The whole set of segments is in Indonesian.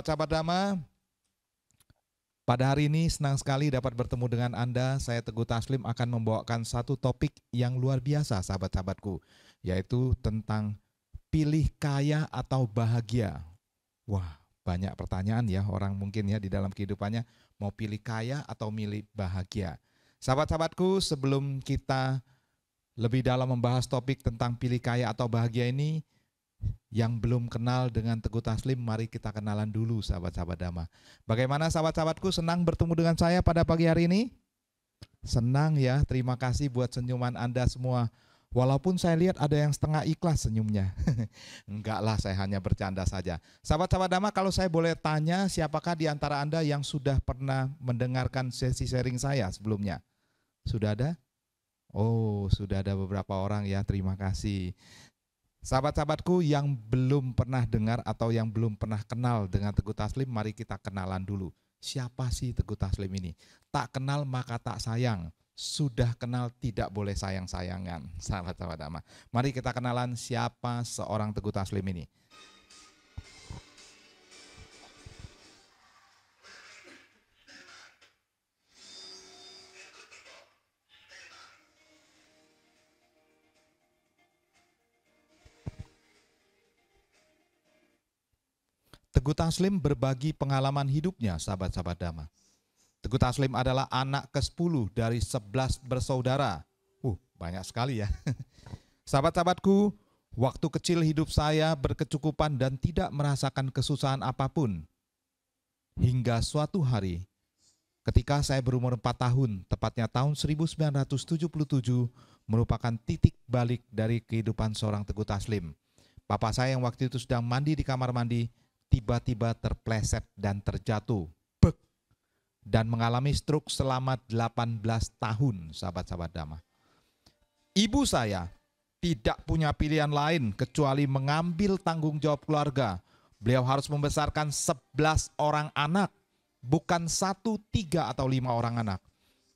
Sahabat-sahabat Dhamma, pada hari ini senang sekali dapat bertemu dengan Anda. Saya Teguh Taslim akan membawakan satu topik yang luar biasa sahabat-sahabatku, yaitu tentang pilih kaya atau bahagia. Wah, banyak pertanyaan ya orang mungkin ya di dalam kehidupannya, mau pilih kaya atau milih bahagia. Sahabat-sahabatku, sebelum kita lebih dalam membahas topik tentang pilih kaya atau bahagia ini, yang belum kenal dengan Teguh Taslim, mari kita kenalan dulu sahabat-sahabat Dhamma. Bagaimana sahabat-sahabatku, senang bertemu dengan saya pada pagi hari ini? Senang ya, terima kasih buat senyuman Anda semua. Walaupun saya lihat ada yang setengah ikhlas senyumnya. Enggak lah, saya hanya bercanda saja. Sahabat-sahabat Dhamma, kalau saya boleh tanya, siapakah di antara Anda yang sudah pernah mendengarkan sesi sharing saya sebelumnya? Sudah ada? Oh, sudah ada beberapa orang ya, terima kasih. Sahabat-sahabatku yang belum pernah dengar atau yang belum pernah kenal dengan Teguh Taslim, mari kita kenalan dulu. Siapa sih Teguh Taslim ini? Tak kenal maka tak sayang, sudah kenal tidak boleh sayang-sayangan. Sahabat-sahabat Dhamma, mari kita kenalan siapa seorang Teguh Taslim ini. Teguh Taslim berbagi pengalaman hidupnya, sahabat-sahabat Dhamma. Teguh Taslim adalah anak ke-10 dari 11 bersaudara. Banyak sekali ya. Sahabat-sahabatku, waktu kecil hidup saya berkecukupan dan tidak merasakan kesusahan apapun. Hingga suatu hari, ketika saya berumur 4 tahun, tepatnya tahun 1977, merupakan titik balik dari kehidupan seorang Teguh Taslim. Papa saya yang waktu itu sedang mandi di kamar mandi, tiba-tiba terpleset dan terjatuh dan mengalami stroke selama 18 tahun, sahabat-sahabat Dhamma. Ibu saya tidak punya pilihan lain kecuali mengambil tanggung jawab keluarga. Beliau harus membesarkan 11 orang anak, bukan 1, 3, atau 5 orang anak.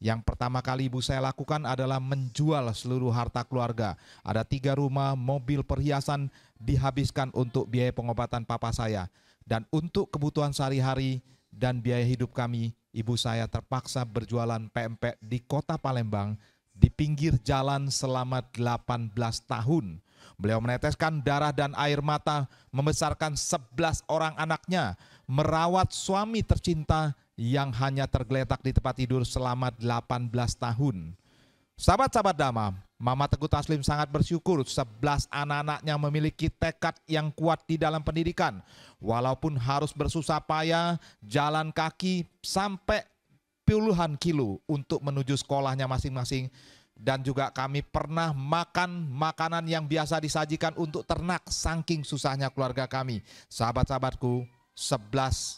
Yang pertama kali ibu saya lakukan adalah menjual seluruh harta keluarga. Ada 3 rumah, mobil, perhiasan dihabiskan untuk biaya pengobatan papa saya. Dan untuk kebutuhan sehari-hari dan biaya hidup kami, ibu saya terpaksa berjualan pempek di kota Palembang di pinggir jalan selama 18 tahun. Beliau meneteskan darah dan air mata membesarkan 11 orang anaknya, merawat suami tercinta yang hanya tergeletak di tempat tidur selama 18 tahun. Sahabat-sahabat Dhamma, Mama Teguh Taslim sangat bersyukur 11 anak-anaknya memiliki tekad yang kuat di dalam pendidikan. Walaupun harus bersusah payah, jalan kaki sampai puluhan kilo untuk menuju sekolahnya masing-masing. Dan juga kami pernah makan makanan yang biasa disajikan untuk ternak, saking susahnya keluarga kami. Sahabat-sahabatku, 11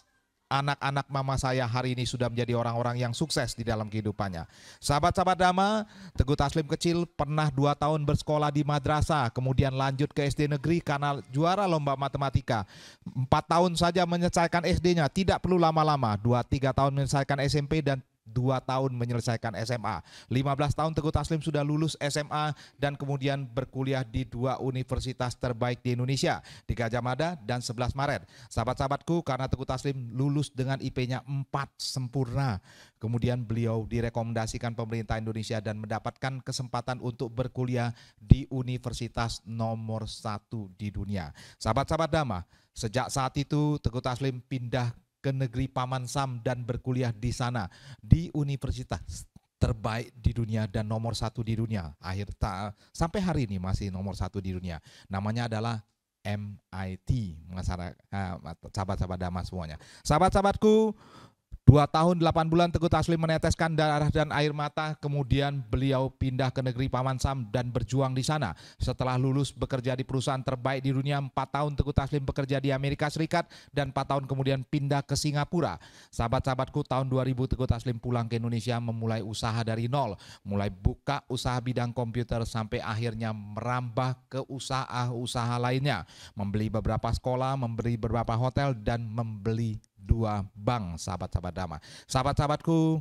anak-anak mama saya hari ini sudah menjadi orang-orang yang sukses di dalam kehidupannya. Sahabat-sahabat Dhamma, Teguh Taslim kecil pernah 2 tahun bersekolah di madrasah, kemudian lanjut ke SD negeri karena juara lomba matematika. 4 tahun saja menyelesaikan SD-nya, tidak perlu lama-lama. 2-3 tahun menyelesaikan SMP dan 2 tahun menyelesaikan SMA. 15 tahun Teguh Taslim sudah lulus SMA dan kemudian berkuliah di 2 universitas terbaik di Indonesia, di Gajah Mada dan 11 Maret. Sahabat-sahabatku, karena Teguh Taslim lulus dengan IP-nya 4 sempurna, kemudian beliau direkomendasikan pemerintah Indonesia dan mendapatkan kesempatan untuk berkuliah di universitas nomor 1 di dunia. Sahabat-sahabat Dhamma, sejak saat itu Teguh Taslim pindah ke negeri Paman Sam dan berkuliah di sana di universitas terbaik di dunia dan nomor 1 di dunia. Sampai hari ini masih nomor 1 di dunia. Namanya adalah MIT. Sahabat-sahabat Dhamma semuanya. Sahabat-sahabatku, 2 tahun 8 bulan Teguh Taslim meneteskan darah dan air mata, kemudian beliau pindah ke negeri Paman Sam dan berjuang di sana. Setelah lulus bekerja di perusahaan terbaik di dunia, 4 tahun Teguh Taslim bekerja di Amerika Serikat dan 4 tahun kemudian pindah ke Singapura. Sahabat-sahabatku, tahun 2000 Teguh Taslim pulang ke Indonesia memulai usaha dari nol, mulai buka usaha bidang komputer sampai akhirnya merambah ke usaha-usaha lainnya, membeli beberapa sekolah, membeli beberapa hotel dan membeli 2 bank, sahabat-sahabat Dhamma. Sahabat-sahabatku,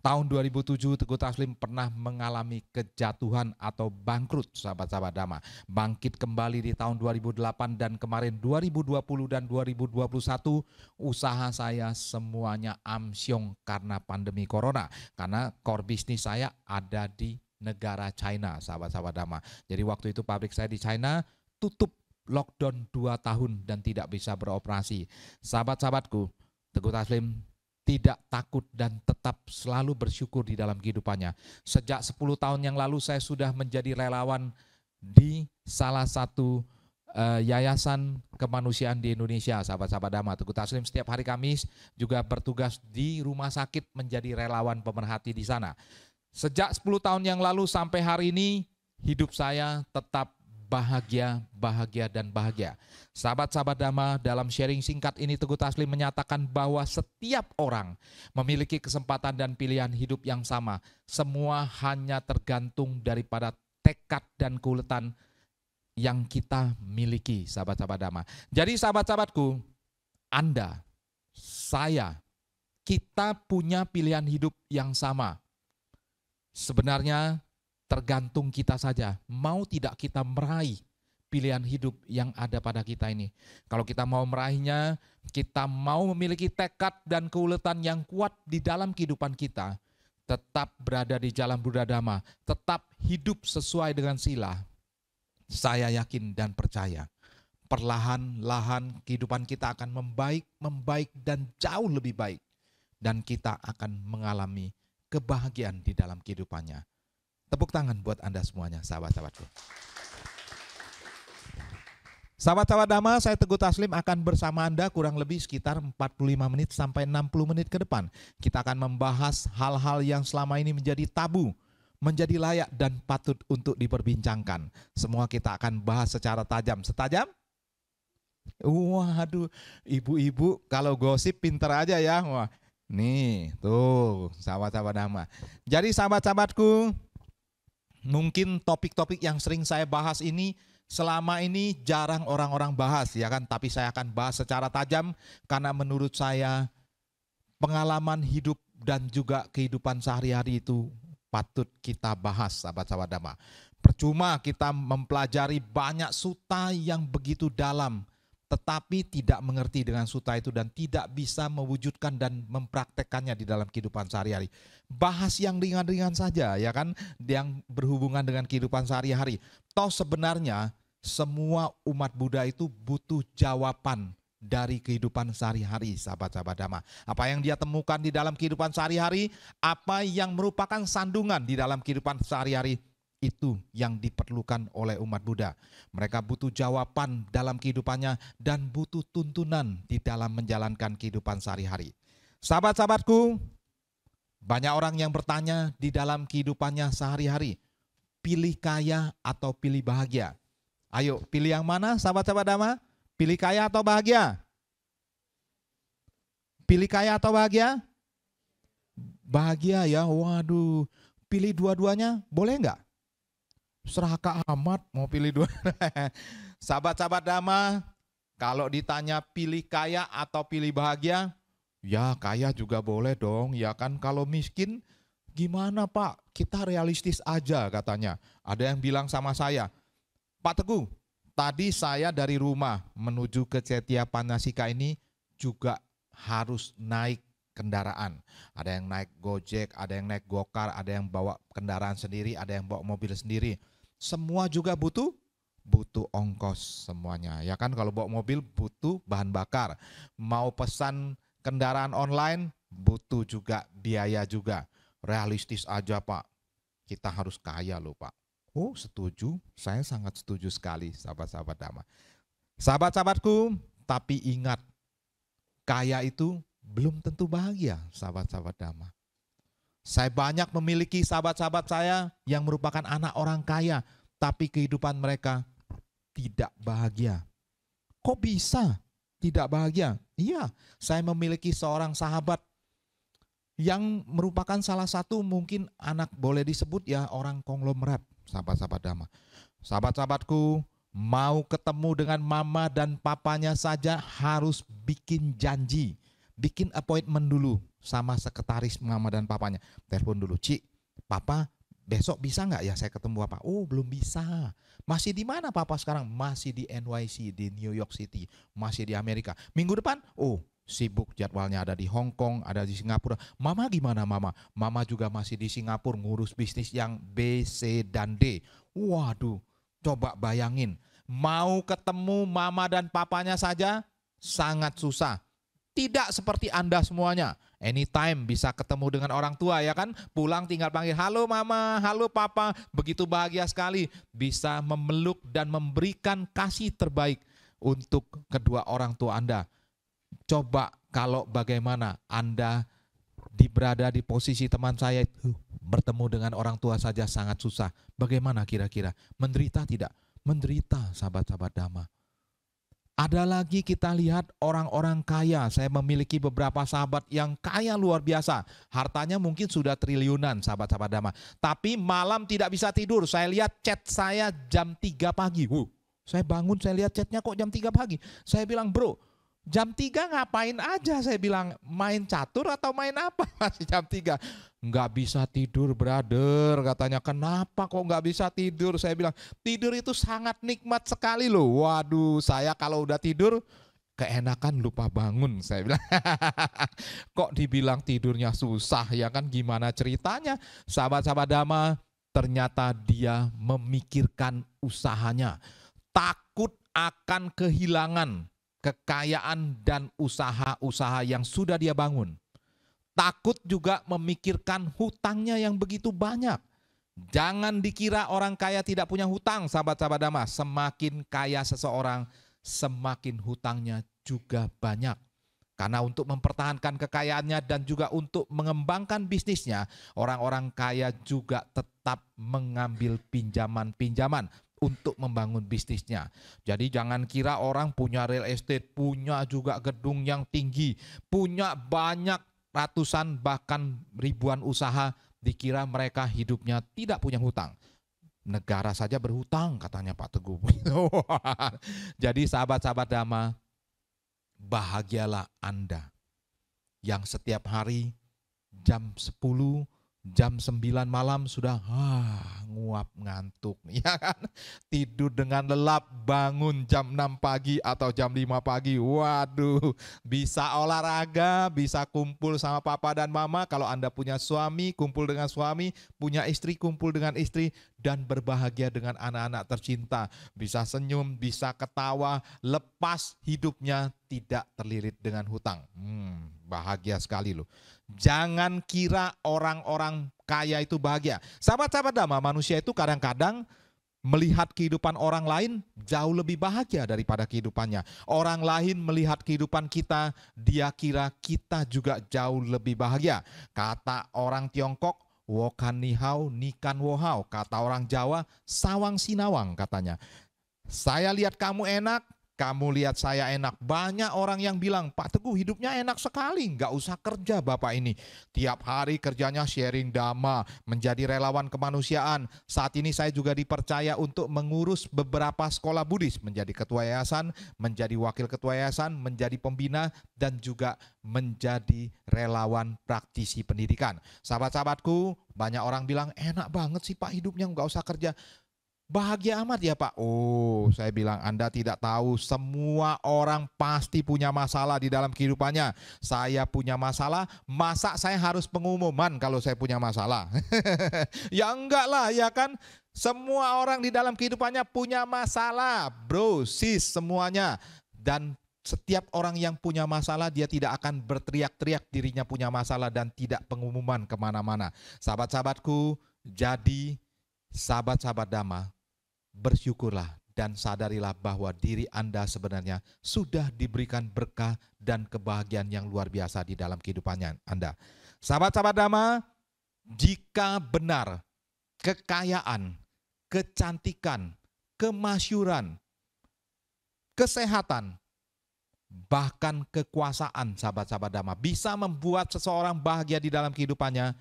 Tahun 2007 Teguh Taslim pernah mengalami kejatuhan atau bangkrut, sahabat-sahabat Dhamma. Bangkit kembali di tahun 2008 dan kemarin 2020 dan 2021 usaha saya semuanya amsyong karena pandemi corona. Karena core bisnis saya ada di negara China, sahabat-sahabat Dhamma. Jadi waktu itu pabrik saya di China tutup, lockdown 2 tahun dan tidak bisa beroperasi. Sahabat-sahabatku, Teguh Taslim tidak takut dan tetap selalu bersyukur di dalam kehidupannya. Sejak 10 tahun yang lalu saya sudah menjadi relawan di salah satu yayasan kemanusiaan di Indonesia, sahabat-sahabat Dhamma. Teguh Taslim setiap hari Kamis juga bertugas di rumah sakit menjadi relawan pemerhati di sana. Sejak 10 tahun yang lalu sampai hari ini hidup saya tetap bahagia dan bahagia. Sahabat-sahabat Dhamma, dalam sharing singkat ini Teguh Taslim menyatakan bahwa setiap orang memiliki kesempatan dan pilihan hidup yang sama. Semua hanya tergantung daripada tekad dan keuletan yang kita miliki, sahabat-sahabat Dhamma. Jadi sahabat-sahabatku, Anda, saya, kita punya pilihan hidup yang sama. Sebenarnya tergantung kita saja, mau tidak kita meraih pilihan hidup yang ada pada kita ini. Kalau kita mau meraihnya, kita mau memiliki tekad dan keuletan yang kuat di dalam kehidupan kita, tetap berada di jalan Buddha Dhamma, tetap hidup sesuai dengan sila. Saya yakin dan percaya, perlahan-lahan kehidupan kita akan membaik dan jauh lebih baik. Dan kita akan mengalami kebahagiaan di dalam kehidupannya. Tepuk tangan buat Anda semuanya, sahabat-sahabatku. Sahabat-sahabat Dhamma, saya Teguh Taslim akan bersama Anda kurang lebih sekitar 45 menit sampai 60 menit ke depan. Kita akan membahas hal-hal yang selama ini menjadi tabu, menjadi layak dan patut untuk diperbincangkan. Semua kita akan bahas secara tajam. Setajam? Waduh, ibu-ibu kalau gosip pinter aja ya. Wah, nih, tuh sahabat-sahabat Dhamma. Jadi sahabat-sahabatku, mungkin topik-topik yang sering saya bahas ini selama ini jarang orang-orang bahas, ya kan? Tapi saya akan bahas secara tajam karena menurut saya pengalaman hidup dan juga kehidupan sehari-hari itu patut kita bahas, sahabat-sahabat Dhamma. Percuma kita mempelajari banyak sutta yang begitu dalam, tetapi tidak mengerti dengan sutta itu dan tidak bisa mewujudkan dan mempraktekkannya di dalam kehidupan sehari-hari. Bahas yang ringan-ringan saja, ya kan, yang berhubungan dengan kehidupan sehari-hari. Toh sebenarnya semua umat Buddha itu butuh jawaban dari kehidupan sehari-hari, sahabat-sahabat Dhamma. Apa yang dia temukan di dalam kehidupan sehari-hari, apa yang merupakan sandungan di dalam kehidupan sehari-hari, itu yang diperlukan oleh umat Buddha. Mereka butuh jawaban dalam kehidupannya dan butuh tuntunan di dalam menjalankan kehidupan sehari-hari. Sahabat-sahabatku, banyak orang yang bertanya di dalam kehidupannya sehari-hari, pilih kaya atau pilih bahagia? Ayo, pilih yang mana sahabat-sahabat Dhamma? Pilih kaya atau bahagia? Pilih kaya atau bahagia? Bahagia ya, waduh. Pilih dua-duanya boleh enggak? Seraka amat mau pilih dua. Sahabat-sahabat Dhamma, kalau ditanya pilih kaya atau pilih bahagia, ya kaya juga boleh dong, ya kan. Kalau miskin gimana Pak? Kita realistis aja katanya. Ada yang bilang sama saya, Pak Teguh, tadi saya dari rumah menuju ke Cetia Panasika ini juga harus naik kendaraan. Ada yang naik Gojek, ada yang naik Gokar, ada yang bawa kendaraan sendiri, ada yang bawa mobil sendiri. Semua juga butuh ongkos semuanya. Ya kan, kalau bawa mobil butuh bahan bakar. Mau pesan kendaraan online butuh juga biaya juga. Realistis aja Pak, kita harus kaya loh Pak. Oh setuju, saya sangat setuju sekali sahabat-sahabat Dhamma. Sahabat-sahabatku, tapi ingat, kaya itu belum tentu bahagia sahabat-sahabat Dhamma. Saya banyak memiliki sahabat-sahabat saya yang merupakan anak orang kaya, tapi kehidupan mereka tidak bahagia. Kok bisa tidak bahagia? Iya, saya memiliki seorang sahabat yang merupakan salah satu mungkin anak boleh disebut ya orang konglomerat, sahabat-sahabat Dhamma. Sahabat-sahabatku, mau ketemu dengan mama dan papanya saja harus bikin janji. bikin appointment dulu sama sekretaris mama dan papanya. Telepon dulu, Ci, papa besok bisa nggak ya saya ketemu papa? Oh belum bisa. Masih di mana papa sekarang? Masih di NYC, di New York City, masih di Amerika. Minggu depan, oh sibuk jadwalnya, ada di Hong Kong, ada di Singapura. Mama gimana mama? Mama juga masih di Singapura ngurus bisnis yang B, C, dan D. Waduh, coba bayangin, mau ketemu mama dan papanya saja sangat susah. Tidak seperti Anda semuanya. Anytime bisa ketemu dengan orang tua ya kan. Pulang tinggal panggil, halo mama, halo papa. Begitu bahagia sekali bisa memeluk dan memberikan kasih terbaik untuk kedua orang tua Anda. Coba kalau bagaimana Anda berada di posisi teman saya itu, bertemu dengan orang tua saja sangat susah. Bagaimana kira-kira? Menderita tidak? Menderita, sahabat-sahabat Dhamma. Ada lagi kita lihat orang-orang kaya. Saya memiliki beberapa sahabat yang kaya luar biasa. Hartanya mungkin sudah triliunan, sahabat-sahabat Dhamma. Tapi malam tidak bisa tidur. Saya lihat chat saya jam 3 pagi. Saya bangun, saya lihat chatnya kok jam 3 pagi. Saya bilang, bro, jam 3 ngapain aja? Saya bilang, main catur atau main apa? Masih jam 3. Nggak bisa tidur, brother. Katanya, kenapa kok nggak bisa tidur? Saya bilang, tidur itu sangat nikmat sekali loh. Waduh, saya kalau udah tidur, keenakan lupa bangun. Saya bilang, kok dibilang tidurnya susah ya kan? Gimana ceritanya? Sahabat-sahabat Dhamma, ternyata dia memikirkan usahanya. Takut akan kehilangan kekayaan dan usaha-usaha yang sudah dia bangun. Takut juga memikirkan hutangnya yang begitu banyak. Jangan dikira orang kaya tidak punya hutang, sahabat-sahabat Dhamma. Semakin kaya seseorang, semakin hutangnya juga banyak. Karena untuk mempertahankan kekayaannya dan juga untuk mengembangkan bisnisnya, orang-orang kaya juga tetap mengambil pinjaman-pinjaman untuk membangun bisnisnya. Jadi jangan kira orang punya real estate, punya juga gedung yang tinggi, punya banyak ratusan bahkan ribuan usaha, dikira mereka hidupnya tidak punya hutang. Negara saja berhutang katanya Pak Teguh. Jadi sahabat-sahabat Dhamma, bahagialah Anda yang setiap hari jam 10, jam 9 malam sudah nguap ngantuk, ya kan? Tidur dengan lelap, bangun jam 6 pagi atau jam 5 pagi. Waduh, bisa olahraga, bisa kumpul sama papa dan mama. Kalau Anda punya suami, kumpul dengan suami, punya istri, kumpul dengan istri, dan berbahagia dengan anak-anak tercinta. Bisa senyum, bisa ketawa, lepas hidupnya tidak terlilit dengan hutang. Bahagia sekali loh. Jangan kira orang-orang kaya itu bahagia. Sahabat-sahabat Dhamma, manusia itu kadang-kadang melihat kehidupan orang lain jauh lebih bahagia daripada kehidupannya. Orang lain melihat kehidupan kita, dia kira kita juga jauh lebih bahagia. Kata orang Tiongkok, wokan nihau, nikan wohau. Kata orang Jawa, sawang sinawang katanya. Saya lihat kamu enak, kamu lihat saya enak. Banyak orang yang bilang, Pak Teguh hidupnya enak sekali, nggak usah kerja Bapak ini. Tiap hari kerjanya sharing Dhamma, menjadi relawan kemanusiaan. Saat ini saya juga dipercaya untuk mengurus beberapa sekolah Buddhis, menjadi ketua yayasan, menjadi wakil ketua yayasan, menjadi pembina, dan juga menjadi relawan praktisi pendidikan. Sahabat-sahabatku, banyak orang bilang, enak banget sih Pak hidupnya, nggak usah kerja. Bahagia amat ya Pak. Oh, saya bilang Anda tidak tahu, semua orang pasti punya masalah di dalam kehidupannya. Saya punya masalah, masa saya harus pengumuman kalau saya punya masalah? Ya enggak lah ya kan. Semua orang di dalam kehidupannya punya masalah, bro, sis, semuanya. Dan setiap orang yang punya masalah, dia tidak akan berteriak-teriak dirinya punya masalah dan tidak pengumuman kemana-mana. Sahabat-sahabatku, jadi sahabat-sahabat Dhamma, bersyukurlah dan sadarilah bahwa diri Anda sebenarnya sudah diberikan berkah dan kebahagiaan yang luar biasa di dalam kehidupannya Anda. Sahabat-sahabat Dhamma, jika benar kekayaan, kecantikan, kemasyuran, kesehatan, bahkan kekuasaan, sahabat-sahabat Dhamma, bisa membuat seseorang bahagia di dalam kehidupannya,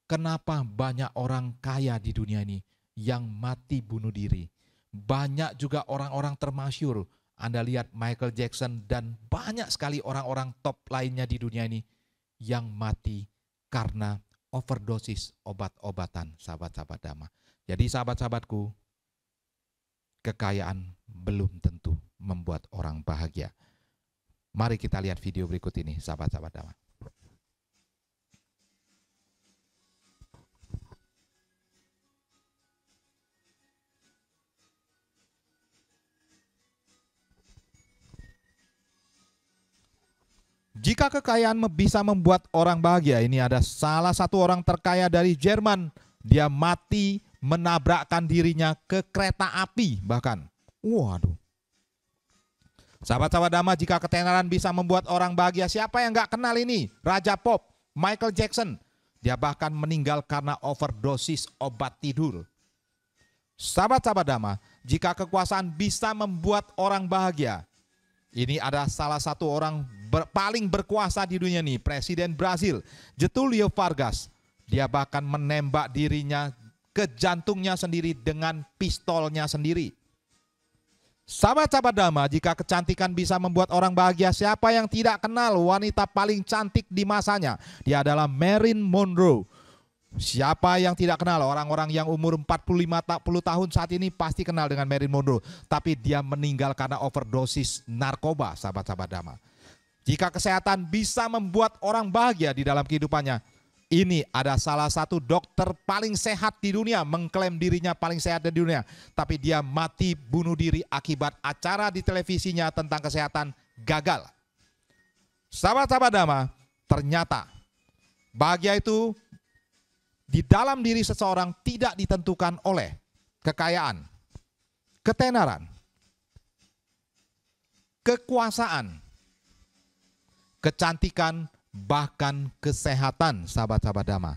kenapa banyak orang kaya di dunia ini yang mati bunuh diri? Banyak juga orang-orang termasyur, Anda lihat Michael Jackson dan banyak sekali orang-orang top lainnya di dunia ini yang mati karena overdosis obat-obatan, sahabat-sahabat Dhamma. Jadi sahabat-sahabatku, kekayaan belum tentu membuat orang bahagia. Mari kita lihat video berikut ini, sahabat-sahabat Dhamma. Jika kekayaan bisa membuat orang bahagia, ini ada salah satu orang terkaya dari Jerman. Dia mati menabrakkan dirinya ke kereta api bahkan. Waduh. Sahabat-sahabat Dhamma, jika ketenaran bisa membuat orang bahagia, siapa yang nggak kenal ini? Raja Pop, Michael Jackson. Dia bahkan meninggal karena overdosis obat tidur. Sahabat-sahabat Dhamma, jika kekuasaan bisa membuat orang bahagia, ini ada salah satu orang paling berkuasa di dunia ini, Presiden Brasil, Getúlio Vargas. Dia bahkan menembak dirinya ke jantungnya sendiri dengan pistolnya sendiri. Sahabat-sahabat Dhamma, jika kecantikan bisa membuat orang bahagia, siapa yang tidak kenal wanita paling cantik di masanya? Dia adalah Marilyn Monroe. Siapa yang tidak kenal? Orang-orang yang umur 45-40 tahun saat ini pasti kenal dengan Marilyn Monroe. Tapi dia meninggal karena overdosis narkoba, sahabat-sahabat Dhamma. Jika kesehatan bisa membuat orang bahagia di dalam kehidupannya, ini ada salah satu dokter paling sehat di dunia, mengklaim dirinya paling sehat di dunia. Tapi dia mati bunuh diri akibat acara di televisinya tentang kesehatan gagal. Sahabat-sahabat Dhamma, ternyata bahagia itu di dalam diri seseorang tidak ditentukan oleh kekayaan, ketenaran, kekuasaan, kecantikan, bahkan kesehatan, sahabat-sahabat Dhamma.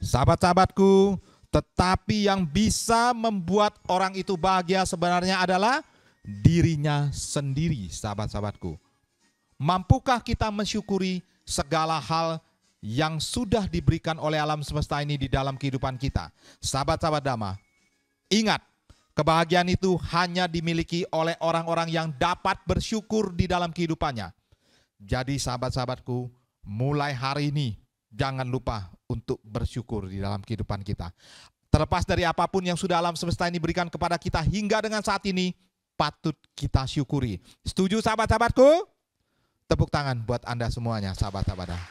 Sahabat-sahabatku, tetapi yang bisa membuat orang itu bahagia sebenarnya adalah dirinya sendiri, sahabat-sahabatku. Mampukah kita mensyukuri segala hal yang sudah diberikan oleh alam semesta ini di dalam kehidupan kita? Sahabat-sahabat Dhamma, ingat, kebahagiaan itu hanya dimiliki oleh orang-orang yang dapat bersyukur di dalam kehidupannya. Jadi sahabat-sahabatku, mulai hari ini jangan lupa untuk bersyukur di dalam kehidupan kita. Terlepas dari apapun yang sudah alam semesta ini berikan kepada kita hingga dengan saat ini, patut kita syukuri. Setuju sahabat-sahabatku? Tepuk tangan buat Anda semuanya, sahabat-sahabat Dhamma.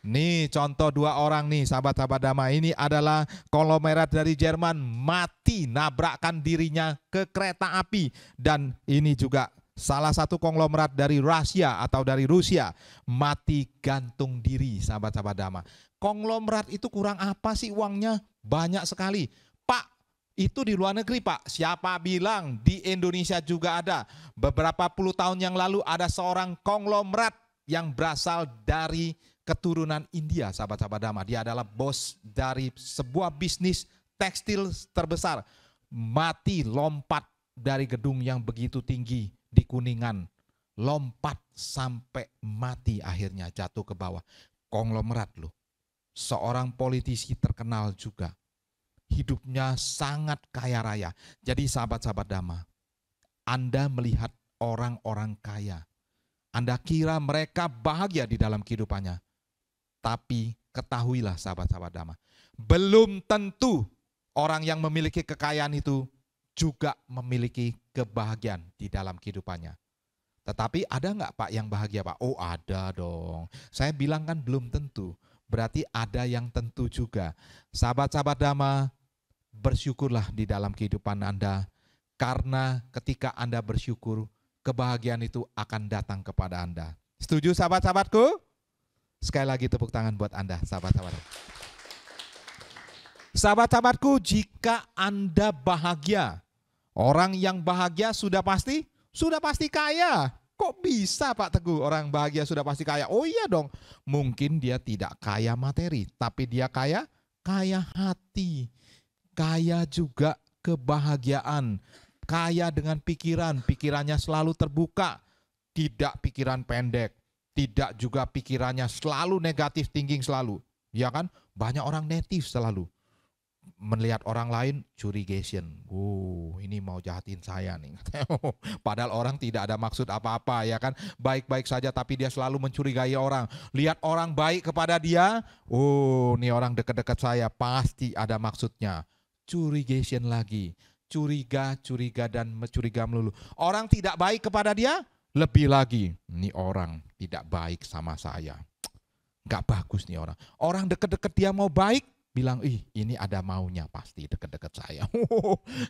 Nih contoh dua orang nih, sahabat-sahabat Dhamma. Ini adalah konglomerat dari Jerman, mati nabrakkan dirinya ke kereta api. Dan ini juga salah satu konglomerat dari Rusia atau dari Rusia, mati gantung diri, sahabat-sahabat Dhamma. Konglomerat itu kurang apa sih uangnya? Banyak sekali. Pak, itu di luar negeri Pak, siapa bilang di Indonesia juga ada? Beberapa puluh tahun yang lalu ada seorang konglomerat yang berasal dari keturunan India, sahabat-sahabat Dhamma. Dia adalah bos dari sebuah bisnis tekstil terbesar. Mati lompat dari gedung yang begitu tinggi di Kuningan. Lompat sampai mati, akhirnya jatuh ke bawah. Konglomerat loh. Seorang politisi terkenal juga. Hidupnya sangat kaya raya. Jadi sahabat-sahabat Dhamma, Anda melihat orang-orang kaya, Anda kira mereka bahagia di dalam kehidupannya. Tapi ketahuilah sahabat-sahabat Dhamma, belum tentu orang yang memiliki kekayaan itu juga memiliki kebahagiaan di dalam kehidupannya. Tetapi ada nggak Pak yang bahagia Pak? Oh ada dong. Saya bilang kan belum tentu. Berarti ada yang tentu juga. Sahabat-sahabat Dhamma, bersyukurlah di dalam kehidupan Anda. Karena ketika Anda bersyukur, kebahagiaan itu akan datang kepada Anda. Setuju sahabat-sahabatku? Sekali lagi tepuk tangan buat Anda, sahabat-sahabat. Sahabat-sahabatku, jika Anda bahagia, orang yang bahagia sudah pasti kaya. Kok bisa Pak Teguh orang bahagia sudah pasti kaya? Oh iya dong, mungkin dia tidak kaya materi, tapi dia kaya hati, kaya juga kebahagiaan, kaya dengan pikiran, pikirannya selalu terbuka, tidak pikiran pendek, Tidak juga pikirannya selalu negatif thinking selalu. Ya kan? Banyak orang negatif selalu. Melihat orang lain curigation. Ini mau jahatin saya nih. Padahal orang tidak ada maksud apa-apa ya kan. Baik-baik saja tapi dia selalu mencurigai orang. Lihat orang baik kepada dia. Ini orang dekat-dekat saya pasti ada maksudnya. Curigation lagi. Curiga dan curiga melulu. Orang tidak baik kepada dia. Lebih lagi, ini orang tidak baik sama saya. Gak bagus nih orang. Orang deket-deket dia mau baik, bilang, ini ada maunya pasti deket-deket saya.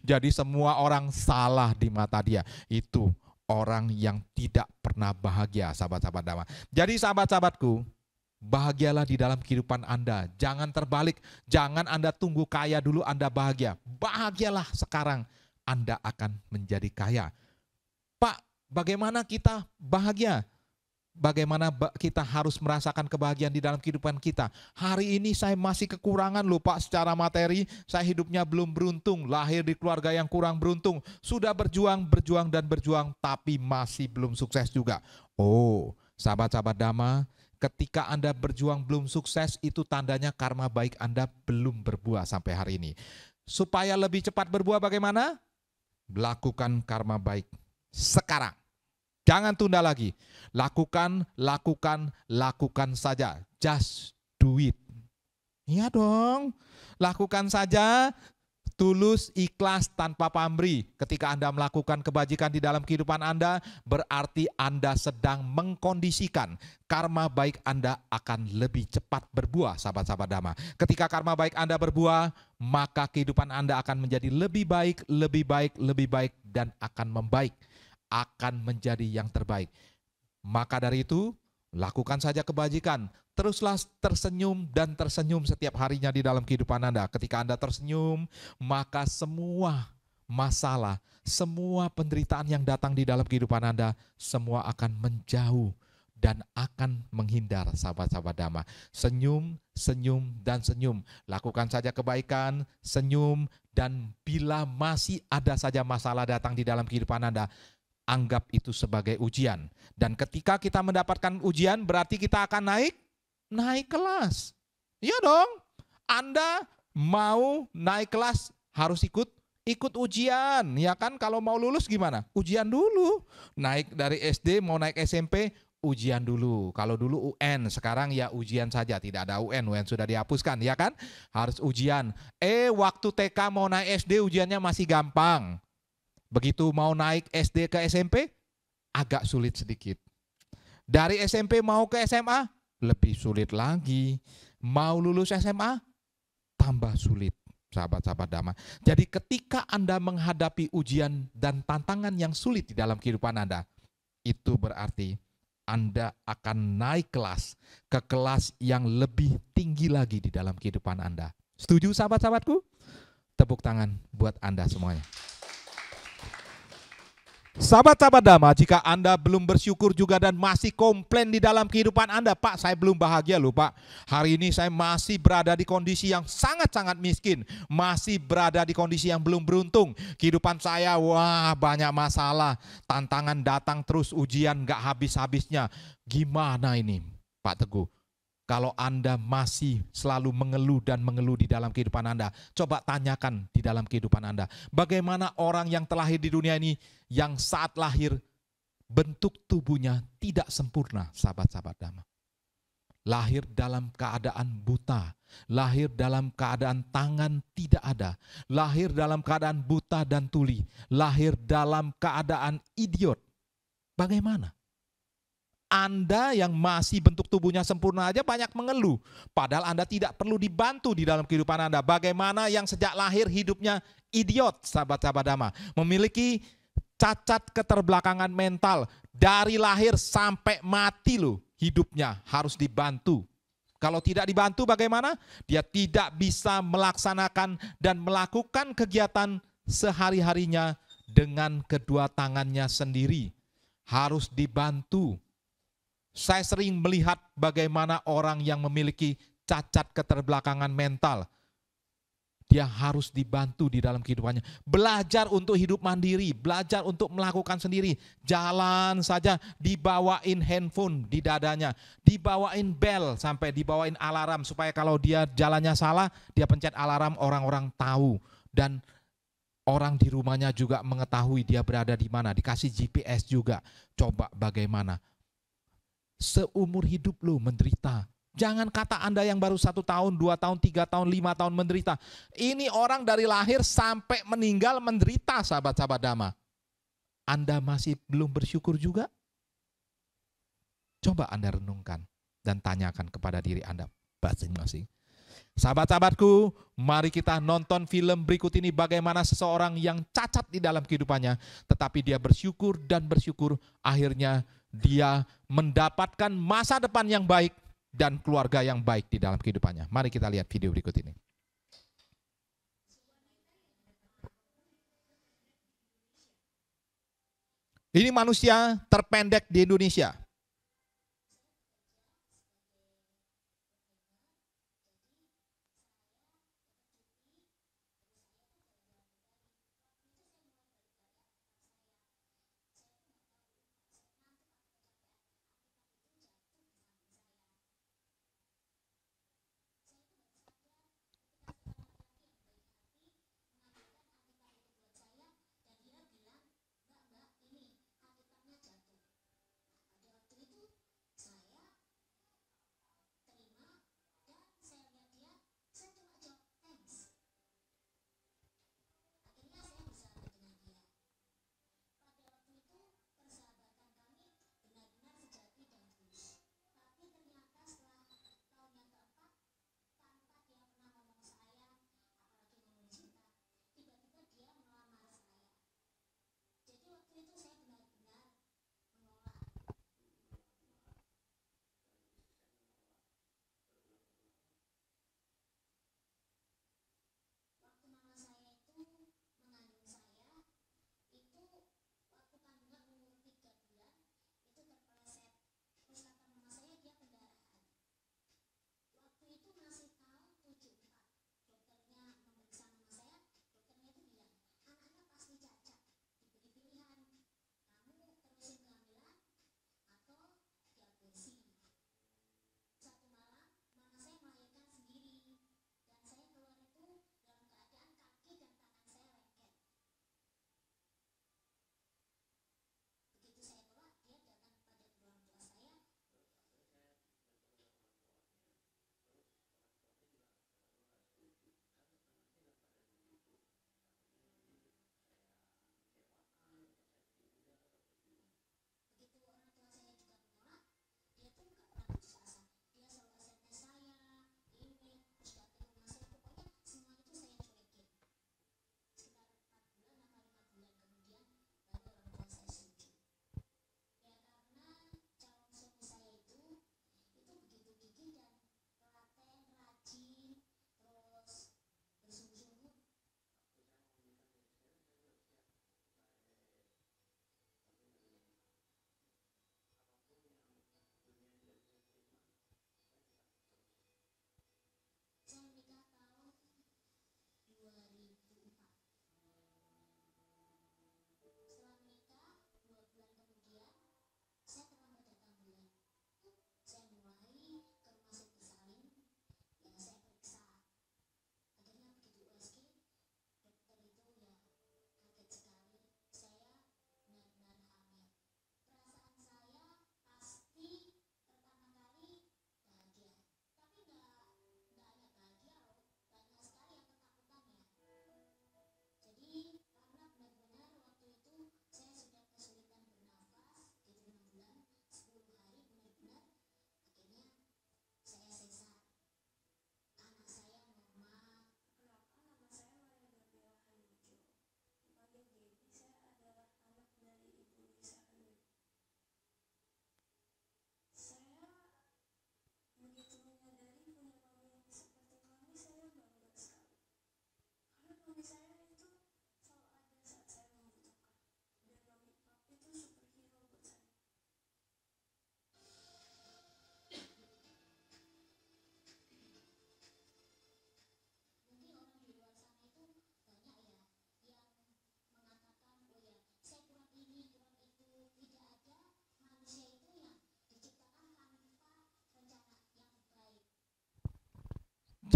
Jadi semua orang salah di mata dia. Itu orang yang tidak pernah bahagia, sahabat-sahabat Dhamma. Jadi sahabat-sahabatku, bahagialah di dalam kehidupan Anda. Jangan terbalik, jangan Anda tunggu kaya dulu Anda bahagia. Bahagialah sekarang, Anda akan menjadi kaya. Pak, bagaimana kita bahagia? Bagaimana kita harus merasakan kebahagiaan di dalam kehidupan kita? Hari ini saya masih kekurangan loh Pak secara materi. Saya hidupnya belum beruntung. Lahir di keluarga yang kurang beruntung. Sudah berjuang tapi masih belum sukses juga. Sahabat-sahabat Dhamma, ketika Anda berjuang belum sukses, itu tandanya karma baik Anda belum berbuah sampai hari ini. Supaya lebih cepat berbuah bagaimana? Lakukan karma baik sekarang. Jangan tunda lagi. Lakukan saja. Just do it. Iya dong. Lakukan saja. Tulus, ikhlas, tanpa pamrih. Ketika Anda melakukan kebajikan di dalam kehidupan Anda, berarti Anda sedang mengkondisikan karma baik Anda akan lebih cepat berbuah, sahabat-sahabat Dhamma. Ketika karma baik Anda berbuah, maka kehidupan Anda akan menjadi lebih baik, dan akan membaik. Akan menjadi yang terbaik. Maka dari itu, lakukan saja kebajikan. Teruslah tersenyum dan tersenyum setiap harinya di dalam kehidupan Anda. Ketika Anda tersenyum, maka semua masalah, semua penderitaan yang datang di dalam kehidupan Anda, semua akan menjauh dan akan menghindar, sahabat-sahabat Dhamma. Senyum, dan senyum. Lakukan saja kebaikan, senyum, dan bila masih ada saja masalah datang di dalam kehidupan Anda, anggap itu sebagai ujian. Dan ketika kita mendapatkan ujian, berarti kita akan naik kelas. Iya dong. Anda mau naik kelas harus ikut ujian. Ya kan, kalau mau lulus gimana? Ujian dulu. Naik dari SD mau naik SMP, ujian dulu. Kalau dulu UN, sekarang ya ujian saja. Tidak ada UN sudah dihapuskan, ya kan? Harus ujian. Waktu TK mau naik SD ujiannya masih gampang. Begitu mau naik SD ke SMP, agak sulit sedikit. Dari SMP mau ke SMA, lebih sulit lagi. Mau lulus SMA, tambah sulit, sahabat-sahabat Dhamma. Jadi ketika Anda menghadapi ujian dan tantangan yang sulit di dalam kehidupan Anda, itu berarti Anda akan naik kelas ke kelas yang lebih tinggi lagi di dalam kehidupan Anda. Setuju sahabat-sahabatku? Tepuk tangan buat Anda semuanya. Sahabat-sahabat Dhamma, jika Anda belum bersyukur juga dan masih komplain di dalam kehidupan Anda, Pak, saya belum bahagia loh Pak. Hari ini saya masih berada di kondisi yang sangat-sangat miskin. Masih berada di kondisi yang belum beruntung. Kehidupan saya, banyak masalah. Tantangan datang terus, ujian gak habis-habisnya. Gimana ini Pak Teguh? Kalau Anda masih selalu mengeluh di dalam kehidupan Anda, coba tanyakan di dalam kehidupan Anda. Bagaimana orang yang terlahir di dunia ini, yang saat lahir bentuk tubuhnya tidak sempurna, sahabat-sahabat Dhamma. Lahir dalam keadaan buta, lahir dalam keadaan tangan tidak ada, lahir dalam keadaan buta dan tuli, lahir dalam keadaan idiot. Bagaimana? Anda yang masih bentuk tubuhnya sempurna aja banyak mengeluh. Padahal Anda tidak perlu dibantu di dalam kehidupan Anda. Bagaimana yang sejak lahir hidupnya idiot, sahabat-sahabat Dhamma. Memiliki cacat keterbelakangan mental. Dari lahir sampai mati loh hidupnya harus dibantu. Kalau tidak dibantu bagaimana? Dia tidak bisa melaksanakan dan melakukan kegiatan sehari-harinya dengan kedua tangannya sendiri. Harus dibantu. Saya sering melihat bagaimana orang yang memiliki cacat keterbelakangan mental. Dia harus dibantu di dalam kehidupannya. Belajar untuk hidup mandiri, belajar untuk melakukan sendiri. Jalan saja, dibawain handphone di dadanya, dibawain bel, sampai dibawain alarm, supaya kalau dia jalannya salah, dia pencet alarm, orang-orang tahu. Dan orang di rumahnya juga mengetahui dia berada di mana, dikasih GPS juga. Coba bagaimana? Seumur hidup lu menderita. Jangan kata Anda yang baru 1 tahun, 2 tahun, 3 tahun, 5 tahun menderita. Ini orang dari lahir sampai meninggal menderita, sahabat-sahabat Dhamma. Anda masih belum bersyukur juga? Coba Anda renungkan dan tanyakan kepada diri Anda masing-masing. Sahabat-sahabatku, mari kita nonton film berikut ini bagaimana seseorang yang cacat di dalam kehidupannya, tetapi dia bersyukur dan bersyukur, akhirnya dia mendapatkan masa depan yang baik dan keluarga yang baik di dalam kehidupannya. Mari kita lihat video berikut ini. Ini manusia terpendek di Indonesia.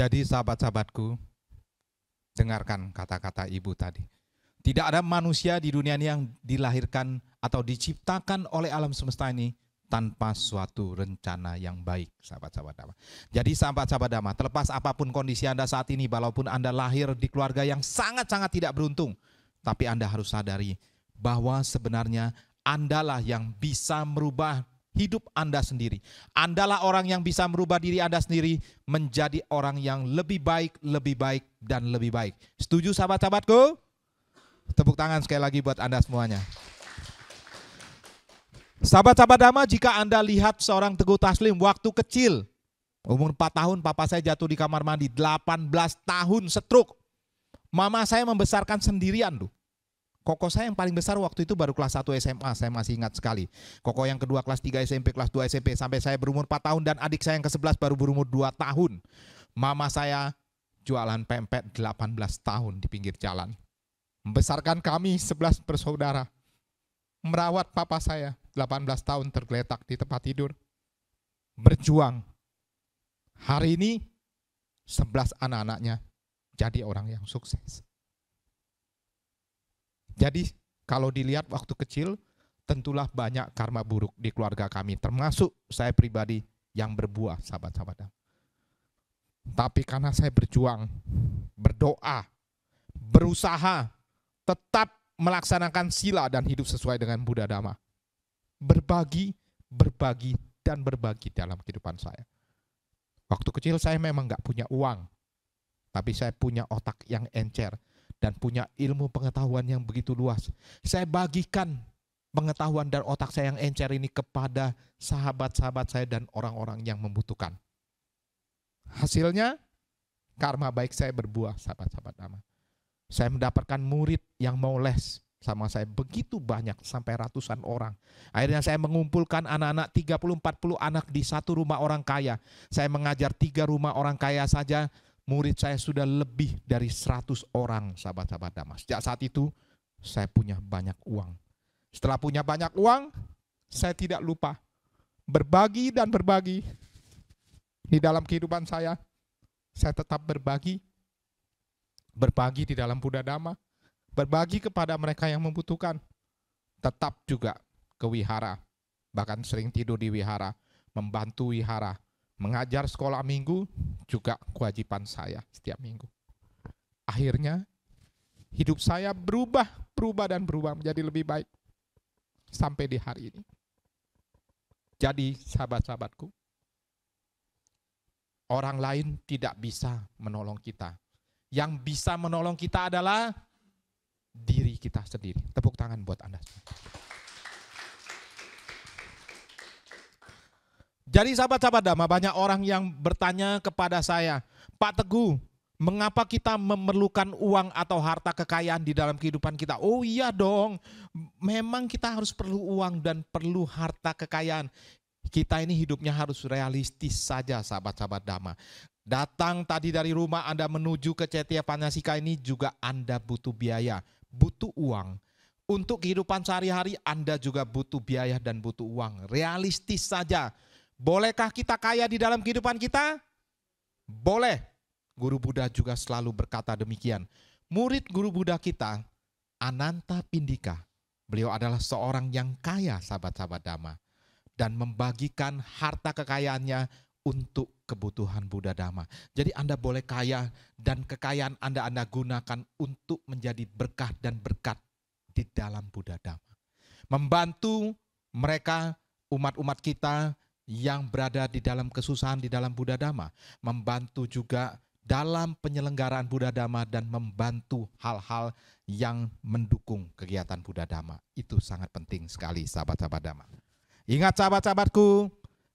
Jadi sahabat-sahabatku, dengarkan kata-kata ibu tadi. Tidak ada manusia di dunia ini yang dilahirkan atau diciptakan oleh alam semesta ini tanpa suatu rencana yang baik, sahabat-sahabat Dhamma. Jadi sahabat-sahabat Dhamma, terlepas apapun kondisi Anda saat ini, walaupun Anda lahir di keluarga yang sangat-sangat tidak beruntung, tapi Anda harus sadari bahwa sebenarnya Andalah yang bisa merubah hidup Anda sendiri. Andalah orang yang bisa merubah diri Anda sendiri menjadi orang yang lebih baik, dan lebih baik. Setuju sahabat-sahabatku? Tepuk tangan sekali lagi buat Anda semuanya. Sahabat-sahabat Dhamma, jika Anda lihat seorang Teguh Taslim waktu kecil, umur 4 tahun, papa saya jatuh di kamar mandi, 18 tahun stroke. Mama saya membesarkan sendirian tuh. Koko saya yang paling besar waktu itu baru kelas 1 SMA, saya masih ingat sekali. Koko yang kedua kelas 3 SMP, kelas 2 SMP, sampai saya berumur 4 tahun dan adik saya yang ke-11 baru berumur 2 tahun. Mama saya jualan pempek 18 tahun di pinggir jalan. Membesarkan kami 11 bersaudara. Merawat papa saya 18 tahun tergeletak di tempat tidur. Berjuang. Hari ini 11 anak-anaknya jadi orang yang sukses. Jadi kalau dilihat waktu kecil, tentulah banyak karma buruk di keluarga kami, termasuk saya pribadi yang berbuah, sahabat-sahabat. Tapi karena saya berjuang, berdoa, berusaha, tetap melaksanakan sila dan hidup sesuai dengan Buddha Dhamma. Berbagi dalam kehidupan saya. Waktu kecil saya memang nggak punya uang, tapi saya punya otak yang encer dan punya ilmu pengetahuan yang begitu luas. Saya bagikan pengetahuan dan otak saya yang encer ini kepada sahabat-sahabat saya dan orang-orang yang membutuhkan. Hasilnya, karma baik saya berbuah, sahabat-sahabat Dhamma. Saya mendapatkan murid yang mau les sama saya begitu banyak, sampai ratusan orang. Akhirnya saya mengumpulkan anak-anak 30-40 anak di satu rumah orang kaya. Saya mengajar 3 rumah orang kaya saja, murid saya sudah lebih dari 100 orang, sahabat-sahabat Dhamma. Sejak saat itu, saya punya banyak uang. Setelah punya banyak uang, saya tidak lupa berbagi dan berbagi. Di dalam kehidupan saya tetap berbagi di dalam Buddha Dhamma, berbagi kepada mereka yang membutuhkan, tetap juga ke wihara, bahkan sering tidur di wihara, membantu wihara, mengajar sekolah minggu, juga kewajiban saya setiap minggu. Akhirnya hidup saya berubah menjadi lebih baik sampai di hari ini. Jadi sahabat-sahabatku, orang lain tidak bisa menolong kita. Yang bisa menolong kita adalah diri kita sendiri. Tepuk tangan buat Anda. Jadi sahabat-sahabat Dhamma, banyak orang yang bertanya kepada saya, Pak Teguh, mengapa kita memerlukan uang atau harta kekayaan di dalam kehidupan kita? Oh iya dong, memang kita harus perlu uang dan perlu harta kekayaan. Kita ini hidupnya harus realistis saja, sahabat-sahabat Dhamma. Datang tadi dari rumah Anda menuju ke Cetya Panasika ini juga Anda butuh biaya, butuh uang. Untuk kehidupan sehari-hari Anda juga butuh biaya dan butuh uang. Realistis saja. Bolehkah kita kaya di dalam kehidupan kita? Boleh. Guru Buddha juga selalu berkata demikian. Murid Guru Buddha kita, Ananta Pindika, beliau adalah seorang yang kaya, sahabat-sahabat Dhamma, dan membagikan harta kekayaannya untuk kebutuhan Buddha Dhamma. Jadi Anda boleh kaya dan kekayaan Anda gunakan untuk menjadi berkah dan berkat di dalam Buddha Dhamma. Membantu mereka, umat-umat kita yang berada di dalam kesusahan di dalam Buddha Dhamma. Membantu juga dalam penyelenggaraan Buddha Dhamma dan membantu hal-hal yang mendukung kegiatan Buddha Dhamma. Itu sangat penting sekali, sahabat-sahabat Dhamma. Ingat sahabat-sahabatku,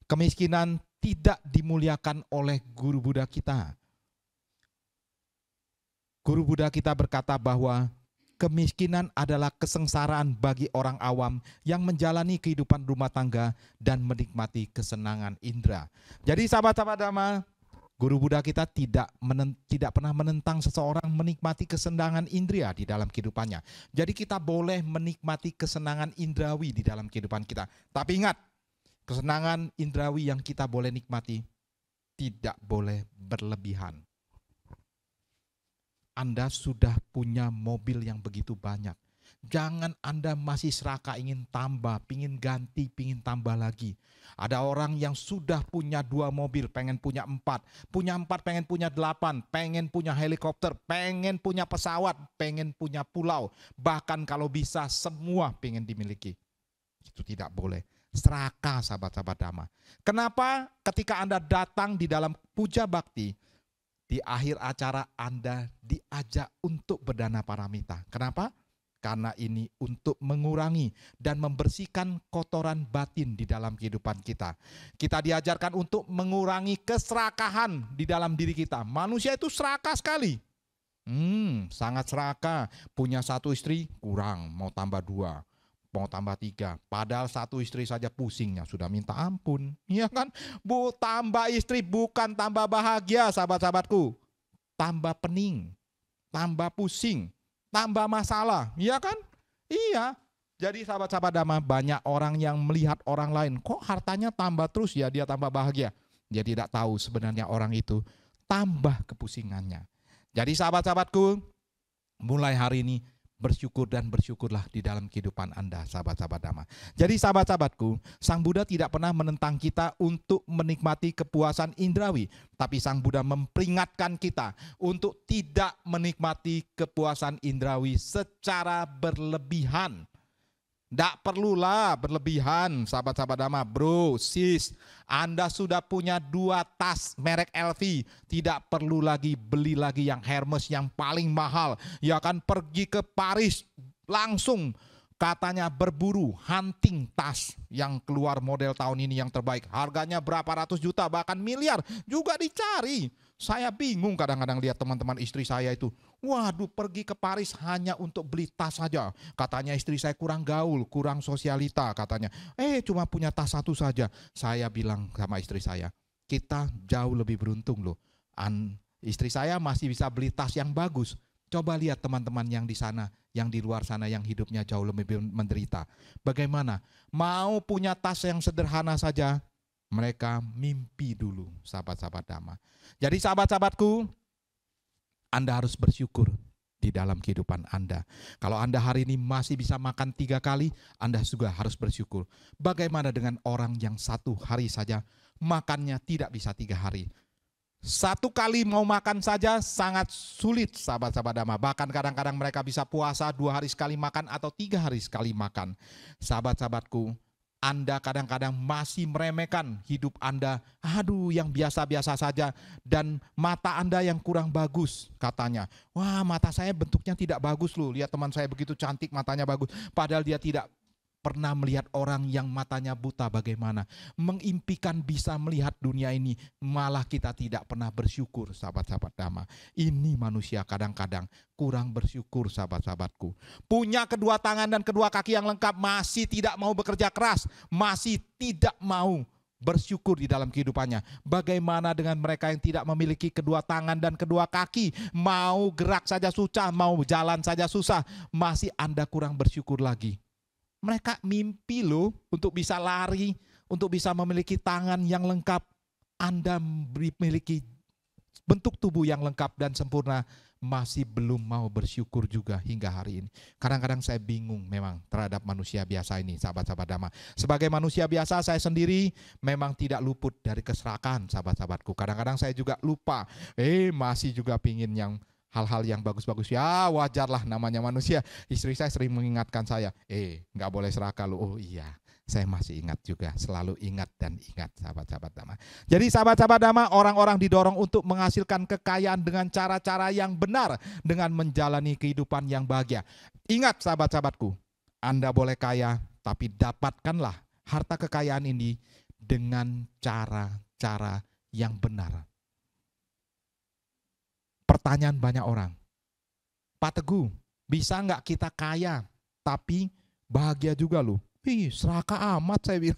kemiskinan tidak dimuliakan oleh Guru Buddha kita. Guru Buddha kita berkata bahwa kemiskinan adalah kesengsaraan bagi orang awam yang menjalani kehidupan rumah tangga dan menikmati kesenangan indera. Jadi sahabat-sahabat Dhamma, Guru Buddha kita tidak pernah menentang seseorang menikmati kesenangan indera di dalam kehidupannya. Jadi kita boleh menikmati kesenangan indrawi di dalam kehidupan kita. Tapi ingat, kesenangan indrawi yang kita boleh nikmati tidak boleh berlebihan. Anda sudah punya mobil yang begitu banyak. Jangan Anda masih serakah ingin tambah, pingin ganti, pingin tambah lagi. Ada orang yang sudah punya 2 mobil, pengen punya 4. Punya 4, pengen punya 8. Pengen punya helikopter, pengen punya pesawat, pengen punya pulau. Bahkan kalau bisa semua pengen dimiliki. Itu tidak boleh. Serakah sahabat-sahabat Dhamma. Kenapa ketika Anda datang di dalam puja bakti, di akhir acara Anda diajak untuk berdana paramita. Kenapa? Karena ini untuk mengurangi dan membersihkan kotoran batin di dalam kehidupan kita. Kita diajarkan untuk mengurangi keserakahan di dalam diri kita. Manusia itu serakah sekali. Sangat serakah. Punya 1 istri, kurang, mau tambah 2. Mau tambah 3. Padahal 1 istri saja pusingnya, sudah minta ampun. Iya kan? Bu, tambah istri bukan tambah bahagia sahabat-sahabatku. Tambah pening, tambah pusing, tambah masalah, iya kan? Iya. Jadi sahabat-sahabat Dhamma, banyak orang yang melihat orang lain, kok hartanya tambah terus ya, dia tambah bahagia. Dia tidak tahu sebenarnya orang itu tambah kepusingannya. Jadi sahabat-sahabatku, mulai hari ini bersyukur dan bersyukurlah di dalam kehidupan Anda, sahabat-sahabat Dhamma. Jadi sahabat-sahabatku, Sang Buddha tidak pernah menentang kita untuk menikmati kepuasan indrawi, tapi Sang Buddha memperingatkan kita untuk tidak menikmati kepuasan indrawi secara berlebihan. Tidak perlulah berlebihan, sahabat-sahabat Dhamma. Bro, sis, Anda sudah punya 2 tas merek LV. Tidak perlu lagi beli lagi yang Hermes yang paling mahal. Ya kan, pergi ke Paris langsung katanya berburu hunting tas yang keluar model tahun ini yang terbaik. Harganya berapa ratus juta bahkan miliar juga dicari. Saya bingung kadang-kadang lihat teman-teman istri saya itu. Waduh, pergi ke Paris hanya untuk beli tas saja. Katanya istri saya kurang gaul, kurang sosialita katanya. Cuma punya tas 1 saja. Saya bilang sama istri saya, kita jauh lebih beruntung loh. Istri saya masih bisa beli tas yang bagus. Coba lihat teman-teman yang di sana, yang di luar sana yang hidupnya jauh lebih menderita. Bagaimana? Mau punya tas yang sederhana saja, mereka mimpi dulu, sahabat-sahabat Dhamma. Jadi sahabat-sahabatku, Anda harus bersyukur di dalam kehidupan Anda. Kalau Anda hari ini masih bisa makan 3 kali, Anda juga harus bersyukur. Bagaimana dengan orang yang 1 hari saja makannya tidak bisa 3 hari? 1 kali mau makan saja sangat sulit, sahabat-sahabat Dhamma. Bahkan kadang-kadang mereka bisa puasa 2 hari sekali makan atau 3 hari sekali makan. Sahabat-sahabatku, Anda kadang-kadang masih meremehkan hidup Anda, yang biasa-biasa saja, dan mata Anda yang kurang bagus katanya. Wah, mata saya bentuknya tidak bagus loh, lihat teman saya begitu cantik matanya bagus. Padahal dia tidak pernah melihat orang yang matanya buta bagaimana. Mengimpikan bisa melihat dunia ini, malah kita tidak pernah bersyukur, sahabat-sahabat Dhamma. Ini manusia kadang-kadang kurang bersyukur, sahabat-sahabatku. Punya 2 tangan dan 2 kaki yang lengkap, masih tidak mau bekerja keras, masih tidak mau bersyukur di dalam kehidupannya. Bagaimana dengan mereka yang tidak memiliki 2 tangan dan 2 kaki, mau gerak saja susah, mau jalan saja susah, masih Anda kurang bersyukur lagi. Mereka mimpi loh untuk bisa lari, untuk bisa memiliki tangan yang lengkap. Anda memiliki bentuk tubuh yang lengkap dan sempurna, masih belum mau bersyukur juga hingga hari ini. Kadang-kadang saya bingung memang terhadap manusia biasa ini, sahabat-sahabat Dhamma. Sebagai manusia biasa, saya sendiri memang tidak luput dari keserakahan, sahabat-sahabatku. Kadang-kadang saya juga lupa, masih juga pingin yang hal-hal yang bagus-bagus. Ya wajarlah, namanya manusia. Istri saya sering mengingatkan saya, nggak boleh serakah loh. Oh iya, saya masih ingat juga, selalu ingat dan ingat, sahabat-sahabat Dhamma. Jadi sahabat-sahabat Dhamma, orang-orang didorong untuk menghasilkan kekayaan dengan cara-cara yang benar, dengan menjalani kehidupan yang bahagia. Ingat sahabat-sahabatku, Anda boleh kaya, tapi dapatkanlah harta kekayaan ini dengan cara-cara yang benar. Pertanyaan banyak orang, Pak Teguh, bisa nggak kita kaya tapi bahagia juga loh? Serakah amat saya bilang.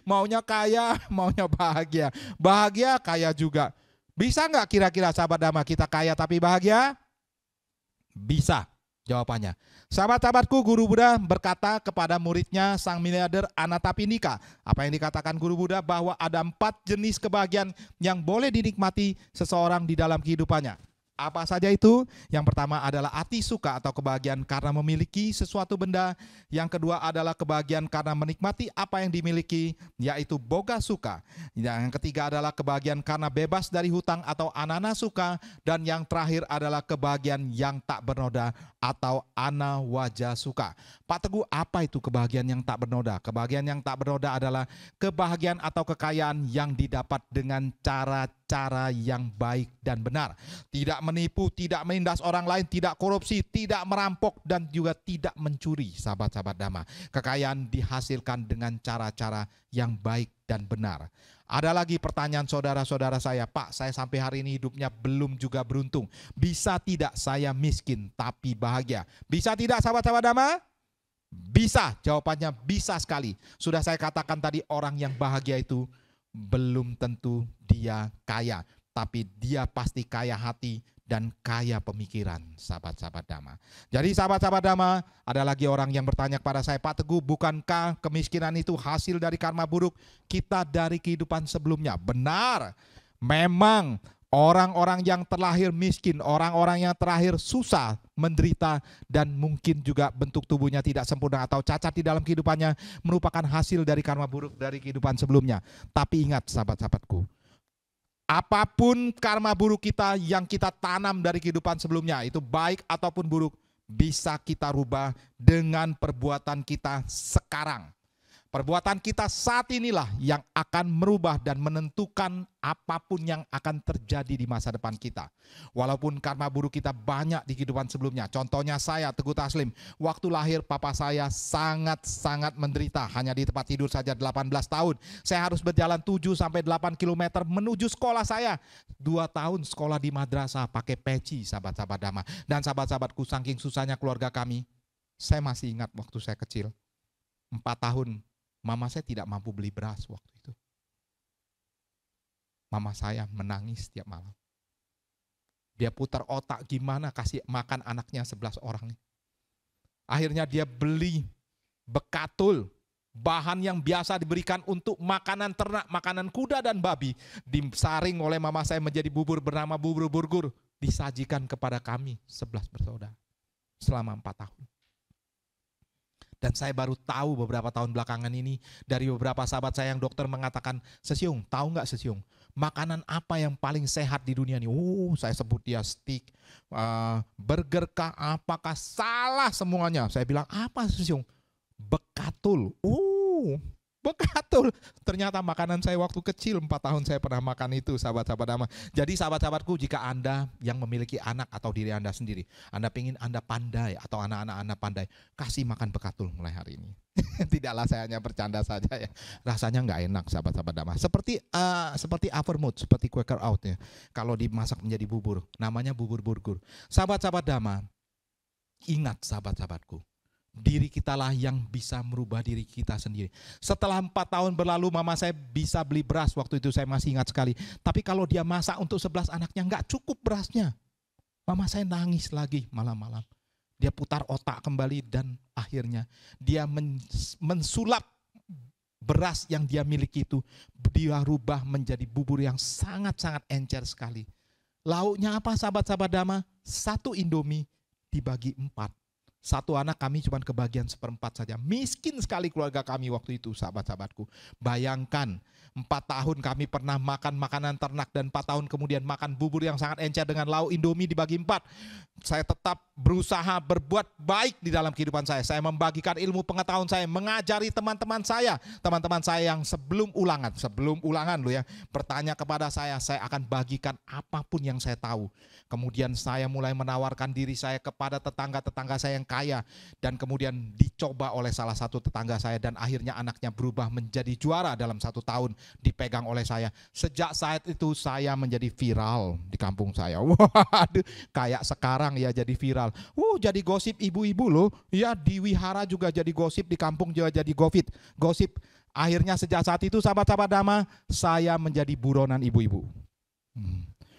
Maunya kaya, maunya bahagia. Bahagia, kaya juga. Bisa nggak kira-kira sahabat Dhamma kita kaya tapi bahagia? Bisa jawabannya. Sahabat-sahabatku, Guru Buddha berkata kepada muridnya sang miliarder Anathapindika. Apa yang dikatakan Guru Buddha? Bahwa ada 4 jenis kebahagiaan yang boleh dinikmati seseorang di dalam kehidupannya. Apa saja itu? Yang pertama adalah ati suka atau kebahagiaan karena memiliki sesuatu benda. Yang kedua adalah kebahagiaan karena menikmati apa yang dimiliki, yaitu boga suka. Yang ketiga adalah kebahagiaan karena bebas dari hutang atau anana suka. Dan yang terakhir adalah kebahagiaan yang tak bernoda atau ana wajah suka. Pak Teguh, apa itu kebahagiaan yang tak bernoda? Kebahagiaan yang tak bernoda adalah kebahagiaan atau kekayaan yang didapat dengan cara-cara yang baik dan benar. Tidak menipu, tidak menindas orang lain, tidak korupsi, tidak merampok, dan juga tidak mencuri, sahabat-sahabat Dhamma. Kekayaan dihasilkan dengan cara-cara yang baik dan benar. Ada lagi pertanyaan saudara-saudara saya, Pak, saya sampai hari ini hidupnya belum juga beruntung. Bisa tidak saya miskin tapi bahagia? Bisa tidak, sahabat-sahabat Dhamma? Bisa, jawabannya bisa sekali. Sudah saya katakan tadi, orang yang bahagia itu belum tentu dia kaya, tapi dia pasti kaya hati dan kaya pemikiran, sahabat-sahabat Dhamma. Jadi sahabat-sahabat Dhamma, ada lagi orang yang bertanya kepada saya, Pak Teguh, bukankah kemiskinan itu hasil dari karma buruk kita dari kehidupan sebelumnya? Benar, memang orang-orang yang terlahir miskin, orang-orang yang terlahir susah, menderita, dan mungkin juga bentuk tubuhnya tidak sempurna atau cacat di dalam kehidupannya merupakan hasil dari karma buruk dari kehidupan sebelumnya. Tapi ingat sahabat-sahabatku, apapun karma buruk kita yang kita tanam dari kehidupan sebelumnya, itu baik ataupun buruk, bisa kita rubah dengan perbuatan kita sekarang. Perbuatan kita saat inilah yang akan merubah dan menentukan apapun yang akan terjadi di masa depan kita. Walaupun karma buruk kita banyak di kehidupan sebelumnya. Contohnya saya, Teguh Taslim. Waktu lahir papa saya sangat-sangat menderita. Hanya di tempat tidur saja 18 tahun. Saya harus berjalan 7-8 km menuju sekolah saya. 2 tahun sekolah di madrasah pakai peci, sahabat-sahabat Dhamma. Dan sahabat-sahabatku, saking susahnya keluarga kami. Saya masih ingat waktu saya kecil. 4 tahun. Mama saya tidak mampu beli beras waktu itu. Mama saya menangis setiap malam. Dia putar otak gimana kasih makan anaknya 11 orang. Akhirnya dia beli bekatul, bahan yang biasa diberikan untuk makanan ternak, makanan kuda dan babi. Disaring oleh mama saya menjadi bubur bernama bubur burgur. Disajikan kepada kami 11 bersaudara selama 4 tahun. Dan saya baru tahu beberapa tahun belakangan ini dari beberapa sahabat saya yang dokter mengatakan, Sesiung, tahu nggak Sesiung, makanan apa yang paling sehat di dunia ini? Saya sebut dia steak, burger kah, apakah salah semuanya? Saya bilang, apa Sesiung? Bekatul. Bekatul. Ternyata makanan saya waktu kecil, 4 tahun saya pernah makan itu, sahabat-sahabat Dhamma. Jadi sahabat-sahabatku, jika Anda yang memiliki anak atau diri Anda sendiri, Anda ingin Anda pandai atau anak-anak Anda pandai, kasih makan bekatul mulai hari ini. Tidaklah saya hanya bercanda saja ya. Rasanya nggak enak, sahabat-sahabat Dhamma. Seperti Avermut, seperti Quaker Oat ya. Kalau dimasak menjadi bubur, namanya bubur burgur. Sahabat-sahabat Dhamma, ingat sahabat-sahabatku, diri kitalah yang bisa merubah diri kita sendiri. Setelah 4 tahun berlalu, mama saya bisa beli beras, waktu itu saya masih ingat sekali. Tapi kalau dia masak untuk 11 anaknya, nggak cukup berasnya. Mama saya nangis lagi malam-malam. Dia putar otak kembali dan akhirnya dia mensulap beras yang dia miliki itu. Dia rubah menjadi bubur yang sangat-sangat encer sekali. Lauknya apa sahabat-sahabat Dhamma? 1 Indomie dibagi 4. 1 anak kami cuma kebagian 1/4 saja. Miskin sekali keluarga kami waktu itu, sahabat-sahabatku. Bayangkan, 4 tahun kami pernah makan makanan ternak dan 4 tahun kemudian makan bubur yang sangat encer dengan lauk Indomie dibagi 4. Saya tetap berusaha berbuat baik di dalam kehidupan saya. Saya membagikan ilmu pengetahuan saya, mengajari teman-teman saya yang sebelum ulangan loh ya, bertanya kepada saya akan bagikan apapun yang saya tahu. Kemudian saya mulai menawarkan diri saya kepada tetangga-tetangga saya yang kaya, dan kemudian dicoba oleh salah satu tetangga saya, dan akhirnya anaknya berubah menjadi juara dalam 1 tahun, dipegang oleh saya. Sejak saat itu saya menjadi viral di kampung saya. Waduh, kayak sekarang ya jadi viral. Jadi gosip ibu-ibu loh. Ya, di wihara juga jadi gosip, di kampung juga jadi gosip. Akhirnya sejak saat itu sahabat-sahabat Dhamma, saya menjadi buronan ibu-ibu.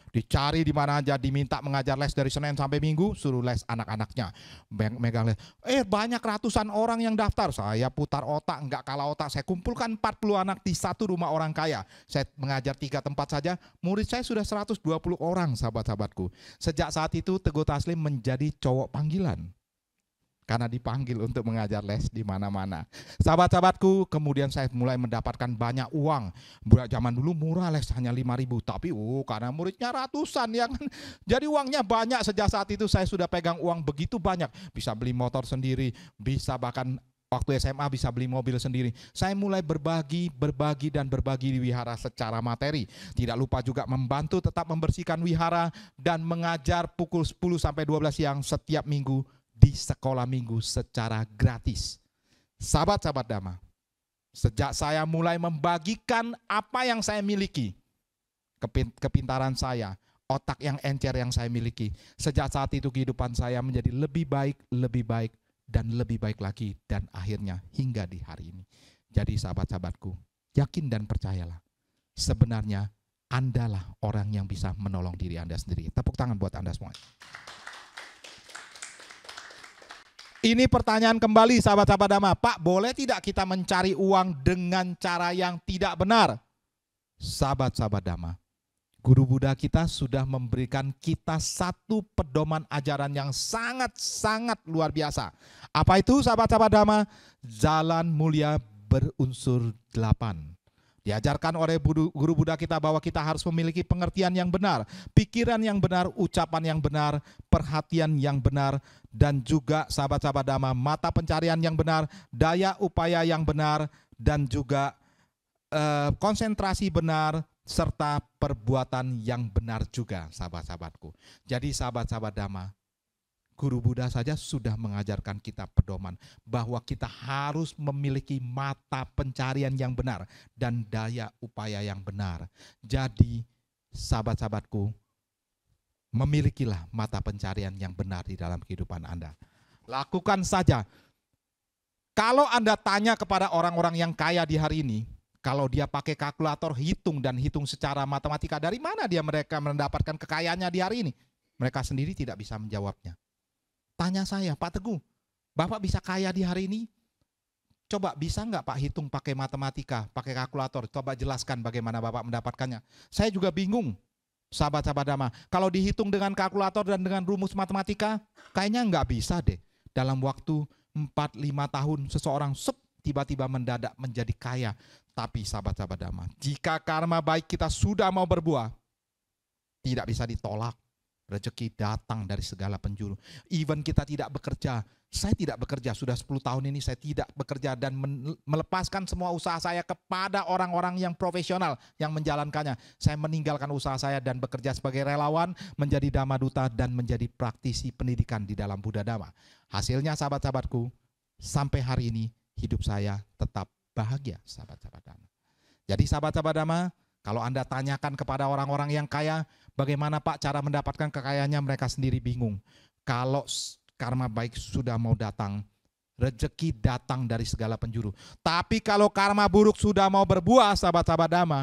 Dicari di mana aja, diminta mengajar les dari Senin sampai Minggu, suruh les anak-anaknya. Megang les. Banyak ratusan orang yang daftar. Saya putar otak, enggak kalah otak. Saya kumpulkan 40 anak di satu rumah orang kaya. Saya mengajar 3 tempat saja, murid saya sudah 120 orang, sahabat-sahabatku. Sejak saat itu Teguh Taslim menjadi cowok panggilan. Karena dipanggil untuk mengajar les di mana-mana. Sahabat-sahabatku, kemudian saya mulai mendapatkan banyak uang. Zaman dulu murah les hanya 5.000, tapi karena muridnya ratusan ya kan. Jadi uangnya banyak. Sejak saat itu saya sudah pegang uang begitu banyak. Bisa beli motor sendiri, bisa bahkan waktu SMA bisa beli mobil sendiri. Saya mulai berbagi di wihara secara materi. Tidak lupa juga membantu tetap membersihkan wihara dan mengajar pukul 10 sampai 12 siang setiap minggu di sekolah minggu secara gratis. Sahabat-sahabat Dhamma, sejak saya mulai membagikan apa yang saya miliki, kepintaran saya, otak yang encer yang saya miliki, sejak saat itu kehidupan saya menjadi lebih baik, dan lebih baik lagi, dan akhirnya hingga di hari ini. Jadi sahabat-sahabatku, yakin dan percayalah, sebenarnya Andalah orang yang bisa menolong diri Anda sendiri. Tepuk tangan buat Anda semua. Ini pertanyaan kembali sahabat-sahabat Dhamma. Pak, boleh tidak kita mencari uang dengan cara yang tidak benar? Sahabat-sahabat Dhamma, Guru Buddha kita sudah memberikan kita satu pedoman ajaran yang sangat-sangat luar biasa. Apa itu sahabat-sahabat Dhamma? Jalan mulia berunsur 8. Diajarkan oleh Guru Buddha kita bahwa kita harus memiliki pengertian yang benar, pikiran yang benar, ucapan yang benar, perhatian yang benar, dan juga sahabat-sahabat Dhamma, mata pencarian yang benar, daya upaya yang benar, dan juga konsentrasi benar, serta perbuatan yang benar juga sahabat-sahabatku. Jadi sahabat-sahabat Dhamma, Guru Buddha saja sudah mengajarkan kita pedoman bahwa kita harus memiliki mata pencarian yang benar dan daya upaya yang benar. Jadi sahabat-sahabatku, memilikilah mata pencarian yang benar di dalam kehidupan Anda. Lakukan saja. Kalau Anda tanya kepada orang-orang yang kaya di hari ini, kalau dia pakai kalkulator hitung secara matematika, dari mana mereka mendapatkan kekayaannya di hari ini? Mereka sendiri tidak bisa menjawabnya. Tanya saya, Pak Teguh, Bapak bisa kaya di hari ini? Coba bisa nggak Pak hitung pakai matematika, pakai kalkulator? Coba jelaskan bagaimana Bapak mendapatkannya. Saya juga bingung, sahabat-sahabat Dhamma. Kalau dihitung dengan kalkulator dan dengan rumus matematika, kayaknya nggak bisa deh. Dalam waktu 4-5 tahun seseorang tiba-tiba mendadak menjadi kaya. Tapi sahabat-sahabat Dhamma, jika karma baik kita sudah mau berbuah, tidak bisa ditolak. Rezeki datang dari segala penjuru. Even kita tidak bekerja, saya tidak bekerja, sudah 10 tahun ini saya tidak bekerja dan melepaskan semua usaha saya kepada orang-orang yang profesional yang menjalankannya. Saya meninggalkan usaha saya dan bekerja sebagai relawan, menjadi Dhamma Duta dan menjadi praktisi pendidikan di dalam Buddha Dhamma. Hasilnya sahabat-sahabatku, sampai hari ini hidup saya tetap bahagia sahabat-sahabat Dhamma. Jadi sahabat-sahabat Dhamma, kalau Anda tanyakan kepada orang-orang yang kaya, bagaimana Pak cara mendapatkan kekayaannya, mereka sendiri bingung. Kalau karma baik sudah mau datang, rezeki datang dari segala penjuru. Tapi kalau karma buruk sudah mau berbuah, sahabat-sahabat Dhamma,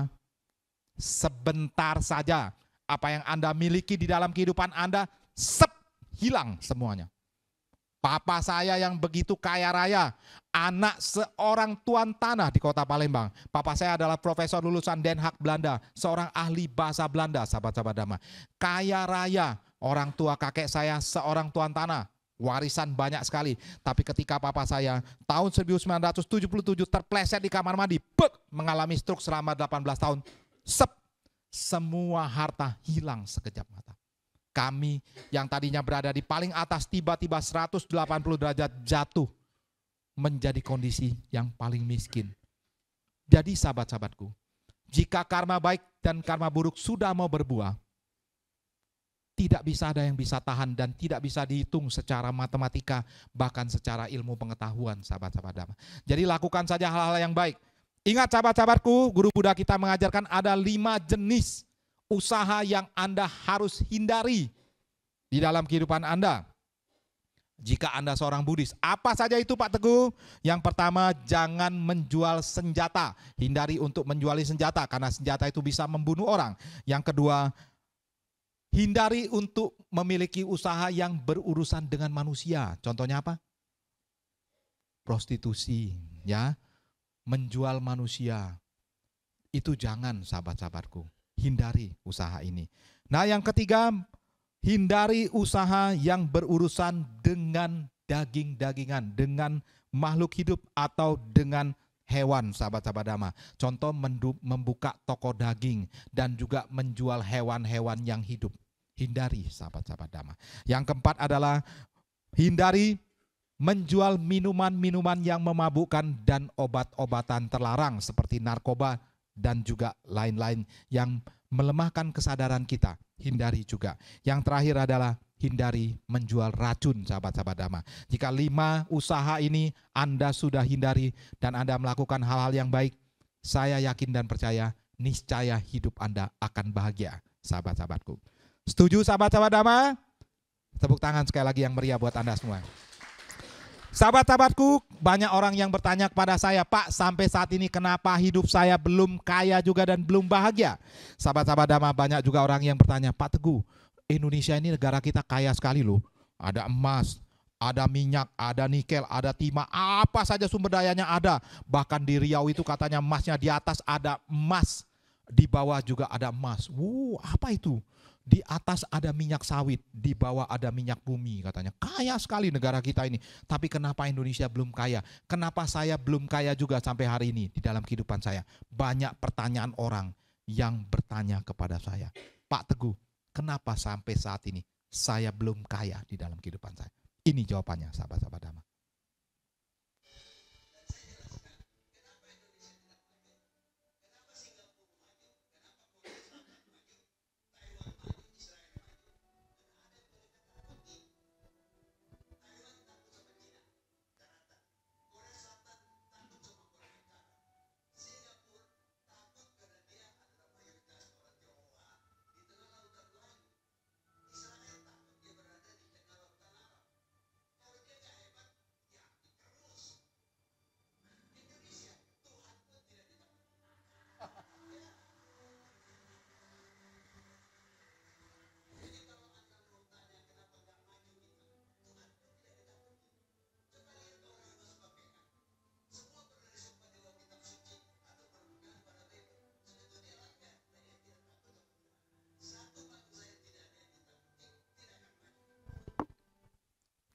sebentar saja apa yang Anda miliki di dalam kehidupan Anda, hilang semuanya. Papa saya yang begitu kaya raya, anak seorang tuan tanah di kota Palembang. Papa saya adalah profesor lulusan Den Haag Belanda, seorang ahli bahasa Belanda, sahabat-sahabat Dhamma. Kaya raya, orang tua kakek saya seorang tuan tanah, warisan banyak sekali. Tapi ketika papa saya tahun 1977 terpleset di kamar mandi, mengalami stroke selama 18 tahun, semua harta hilang sekejap mata. Kami yang tadinya berada di paling atas tiba-tiba 180 derajat jatuh menjadi kondisi yang paling miskin. Jadi sahabat-sahabatku, jika karma baik dan karma buruk sudah mau berbuah, tidak bisa ada yang bisa tahan dan tidak bisa dihitung secara matematika, bahkan secara ilmu pengetahuan sahabat-sahabat Dhamma. Jadi lakukan saja hal-hal yang baik. Ingat sahabat-sahabatku, Guru Buddha kita mengajarkan ada 5 jenis usaha yang Anda harus hindari di dalam kehidupan Anda. Jika Anda seorang Buddhis, apa saja itu Pak Teguh? Yang pertama, jangan menjual senjata. Hindari untuk menjuali senjata karena senjata itu bisa membunuh orang. Yang kedua, Hindari untuk memiliki usaha yang berurusan dengan manusia. Contohnya apa? Prostitusi, ya, menjual manusia. Itu jangan, sahabat-sahabatku. Hindari usaha ini. Nah, yang ketiga, hindari usaha yang berurusan dengan daging-dagingan, dengan makhluk hidup atau dengan hewan, sahabat-sahabat Dhamma. Contoh membuka toko daging dan juga menjual hewan-hewan yang hidup. Hindari, sahabat-sahabat Dhamma. Yang keempat adalah hindari menjual minuman-minuman yang memabukkan dan obat-obatan terlarang seperti narkoba dan juga lain-lain yang melemahkan kesadaran kita. Hindari juga. Yang terakhir adalah hindari menjual racun, sahabat-sahabat Dhamma. Jika 5 usaha ini Anda sudah hindari dan Anda melakukan hal-hal yang baik, saya yakin dan percaya niscaya hidup Anda akan bahagia, sahabat-sahabatku. Setuju, sahabat-sahabat Dhamma? Tepuk tangan sekali lagi yang meriah buat Anda semua. Sahabat-sahabatku, banyak orang yang bertanya kepada saya, Pak, sampai saat ini kenapa hidup saya belum kaya juga dan belum bahagia? Sahabat-sahabat Dhamma, banyak juga orang yang bertanya, Pak Teguh, Indonesia ini negara kita kaya sekali loh. Ada emas, ada minyak, ada nikel, ada timah, apa saja sumber dayanya ada. Bahkan di Riau itu katanya emasnya di atas ada emas, di bawah juga ada emas. Apa itu? Di atas ada minyak sawit, di bawah ada minyak bumi katanya. Kaya sekali negara kita ini. Tapi kenapa Indonesia belum kaya? Kenapa saya belum kaya juga sampai hari ini di dalam kehidupan saya? Banyak pertanyaan orang yang bertanya kepada saya. Pak Teguh, kenapa sampai saat ini saya belum kaya di dalam kehidupan saya? Ini jawabannya, sahabat-sahabat Dhamma.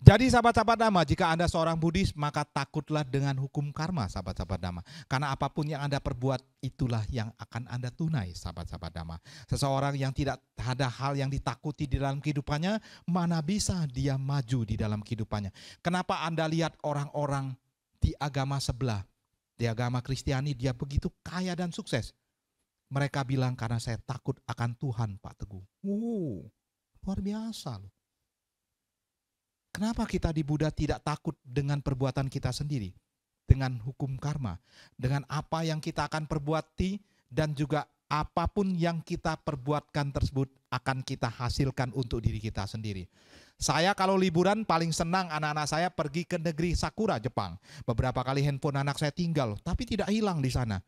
Jadi sahabat-sahabat Dhamma, jika Anda seorang Buddhis, maka takutlah dengan hukum karma, sahabat-sahabat Dhamma. Karena apapun yang Anda perbuat, itulah yang akan Anda tunai, sahabat-sahabat Dhamma. Seseorang yang tidak ada hal yang ditakuti di dalam kehidupannya, mana bisa dia maju di dalam kehidupannya. Kenapa Anda lihat orang-orang di agama sebelah, di agama Kristiani, dia begitu kaya dan sukses? Mereka bilang, karena saya takut akan Tuhan, Pak Teguh. Luar biasa loh. Kenapa kita di Buddha tidak takut dengan perbuatan kita sendiri? Dengan hukum karma. Dengan apa yang kita akan perbuati dan juga apapun yang kita perbuatkan tersebut akan kita hasilkan untuk diri kita sendiri. Saya kalau liburan paling senang anak-anak saya pergi ke negeri Sakura, Jepang. Beberapa kali handphone anak saya tinggal, tapi tidak hilang di sana.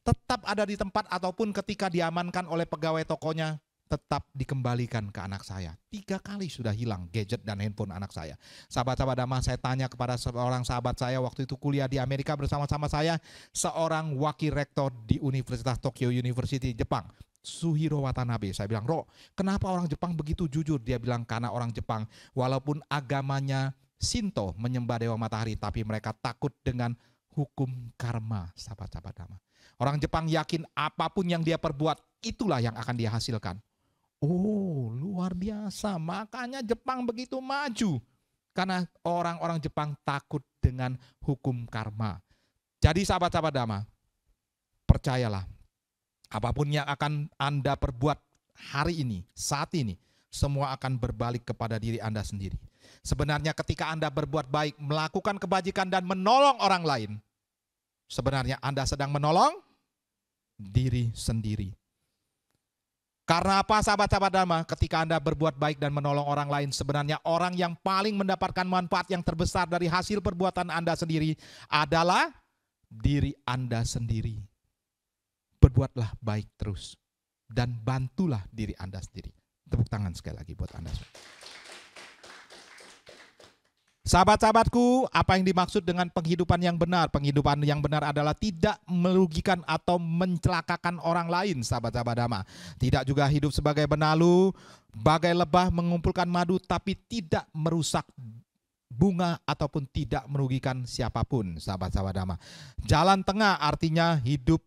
Tetap ada di tempat ataupun ketika diamankan oleh pegawai tokonya, tetap dikembalikan ke anak saya. 3 kali sudah hilang gadget dan handphone anak saya. Sahabat-sahabat Dhamma, saya tanya kepada seorang sahabat saya waktu itu kuliah di Amerika bersama-sama saya, seorang wakil rektor di Universitas Tokyo University Jepang, Suhiro Watanabe. Saya bilang, Ro, kenapa orang Jepang begitu jujur? Dia bilang, karena orang Jepang walaupun agamanya Shinto, menyembah dewa matahari, tapi mereka takut dengan hukum karma, sahabat-sahabat Dhamma. Orang Jepang yakin apapun yang dia perbuat, itulah yang akan dia hasilkan. Luar biasa. Makanya Jepang begitu maju. Karena orang-orang Jepang takut dengan hukum karma. Jadi sahabat-sahabat Dhamma, percayalah, apapun yang akan Anda perbuat hari ini, saat ini, semua akan berbalik kepada diri Anda sendiri. Sebenarnya ketika Anda berbuat baik, melakukan kebajikan dan menolong orang lain, sebenarnya Anda sedang menolong diri sendiri. Karena apa, sahabat-sahabat Dhamma? Ketika Anda berbuat baik dan menolong orang lain, sebenarnya orang yang paling mendapatkan manfaat yang terbesar dari hasil perbuatan Anda sendiri adalah diri Anda sendiri. Berbuatlah baik terus dan bantulah diri Anda sendiri. Tepuk tangan sekali lagi buat Anda. Sahabat-sahabatku, apa yang dimaksud dengan penghidupan yang benar? Penghidupan yang benar adalah tidak merugikan atau mencelakakan orang lain, sahabat-sahabat Dhamma. Tidak juga hidup sebagai benalu, bagai lebah mengumpulkan madu, tapi tidak merusak bunga ataupun tidak merugikan siapapun, sahabat-sahabat Dhamma. Jalan tengah artinya hidup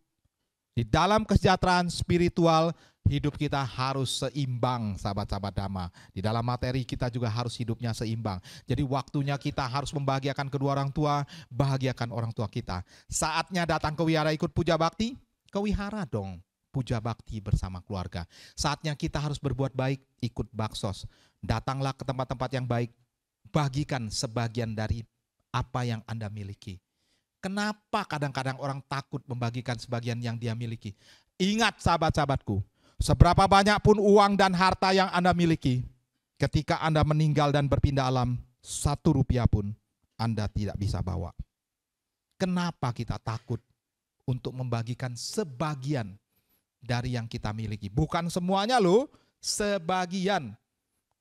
di dalam kesejahteraan spiritual. Hidup kita harus seimbang, sahabat-sahabat Dhamma. Di dalam materi kita juga harus hidupnya seimbang. Jadi waktunya kita harus membahagiakan kedua orang tua, bahagiakan orang tua kita. Saatnya datang ke wihara ikut puja bakti, ke wihara dong. Puja bakti bersama keluarga. Saatnya kita harus berbuat baik, ikut baksos. Datanglah ke tempat-tempat yang baik, bagikan sebagian dari apa yang Anda miliki. Kenapa kadang-kadang orang takut membagikan sebagian yang dia miliki? Ingat sahabat-sahabatku, seberapa banyak pun uang dan harta yang Anda miliki, ketika Anda meninggal dan berpindah alam, 1 rupiah pun Anda tidak bisa bawa. Kenapa kita takut untuk membagikan sebagian dari yang kita miliki? Bukan semuanya loh, sebagian.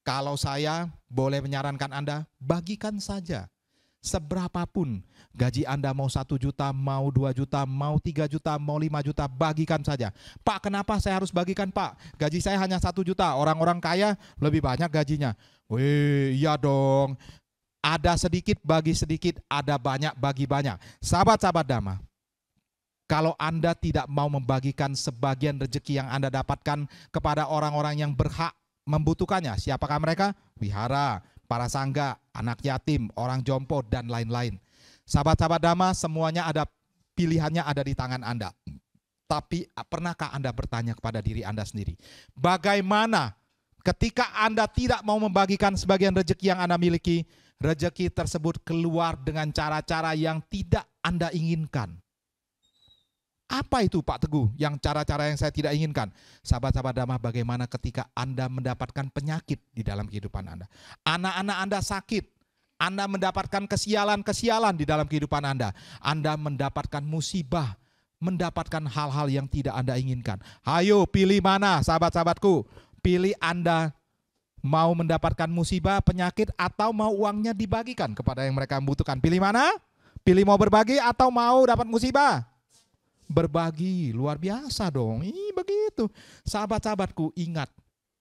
Kalau saya boleh menyarankan Anda, bagikan saja. Seberapapun gaji Anda, mau 1 juta, mau 2 juta, mau 3 juta, mau 5 juta, bagikan saja. Pak, kenapa saya harus bagikan, Pak? Gaji saya hanya 1 juta, orang-orang kaya lebih banyak gajinya. Wih, iya dong. Ada sedikit bagi sedikit, ada banyak bagi banyak. Sahabat-sahabat Dhamma, kalau Anda tidak mau membagikan sebagian rezeki yang Anda dapatkan kepada orang-orang yang berhak membutuhkannya, siapakah mereka? Wihara, para sangga, anak yatim, orang jompo, dan lain-lain. Sahabat-sahabat Dhamma, semuanya ada pilihannya, ada di tangan Anda. Tapi pernahkah Anda bertanya kepada diri Anda sendiri, bagaimana ketika Anda tidak mau membagikan sebagian rezeki yang Anda miliki, rezeki tersebut keluar dengan cara-cara yang tidak Anda inginkan? Apa itu Pak Teguh, yang cara-cara yang saya tidak inginkan? Sahabat-sahabat Dhamma, bagaimana ketika Anda mendapatkan penyakit di dalam kehidupan Anda? Anak-anak Anda sakit, Anda mendapatkan kesialan-kesialan di dalam kehidupan Anda. Anda mendapatkan musibah, mendapatkan hal-hal yang tidak Anda inginkan. Ayo pilih mana sahabat-sahabatku? Pilih Anda mau mendapatkan musibah, penyakit, atau mau uangnya dibagikan kepada yang mereka membutuhkan. Pilih mana? Pilih mau berbagi atau mau dapat musibah? Berbagi, luar biasa dong. Begitu. Sahabat-sahabatku, ingat,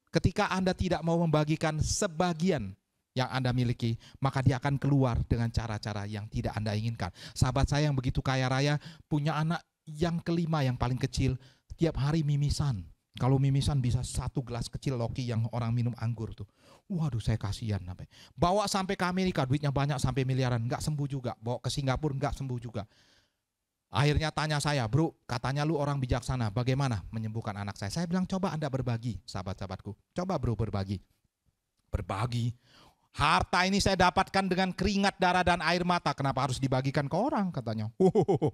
ketika Anda tidak mau membagikan sebagian yang Anda miliki, maka dia akan keluar dengan cara-cara yang tidak Anda inginkan. Sahabat saya yang begitu kaya raya, punya anak yang kelima yang paling kecil, tiap hari mimisan. Kalau mimisan bisa 1 gelas kecil loki yang orang minum anggur tuh. Waduh, saya kasihan. Bawa sampai ke Amerika, duitnya banyak sampai miliaran, nggak sembuh juga. Bawa ke Singapura, nggak sembuh juga. Akhirnya tanya saya, bro, katanya lu orang bijaksana, bagaimana menyembuhkan anak saya? Saya bilang, coba Anda berbagi, sahabat-sahabatku. Coba bro berbagi. Berbagi. Harta ini saya dapatkan dengan keringat, darah, dan air mata. Kenapa harus dibagikan ke orang, katanya.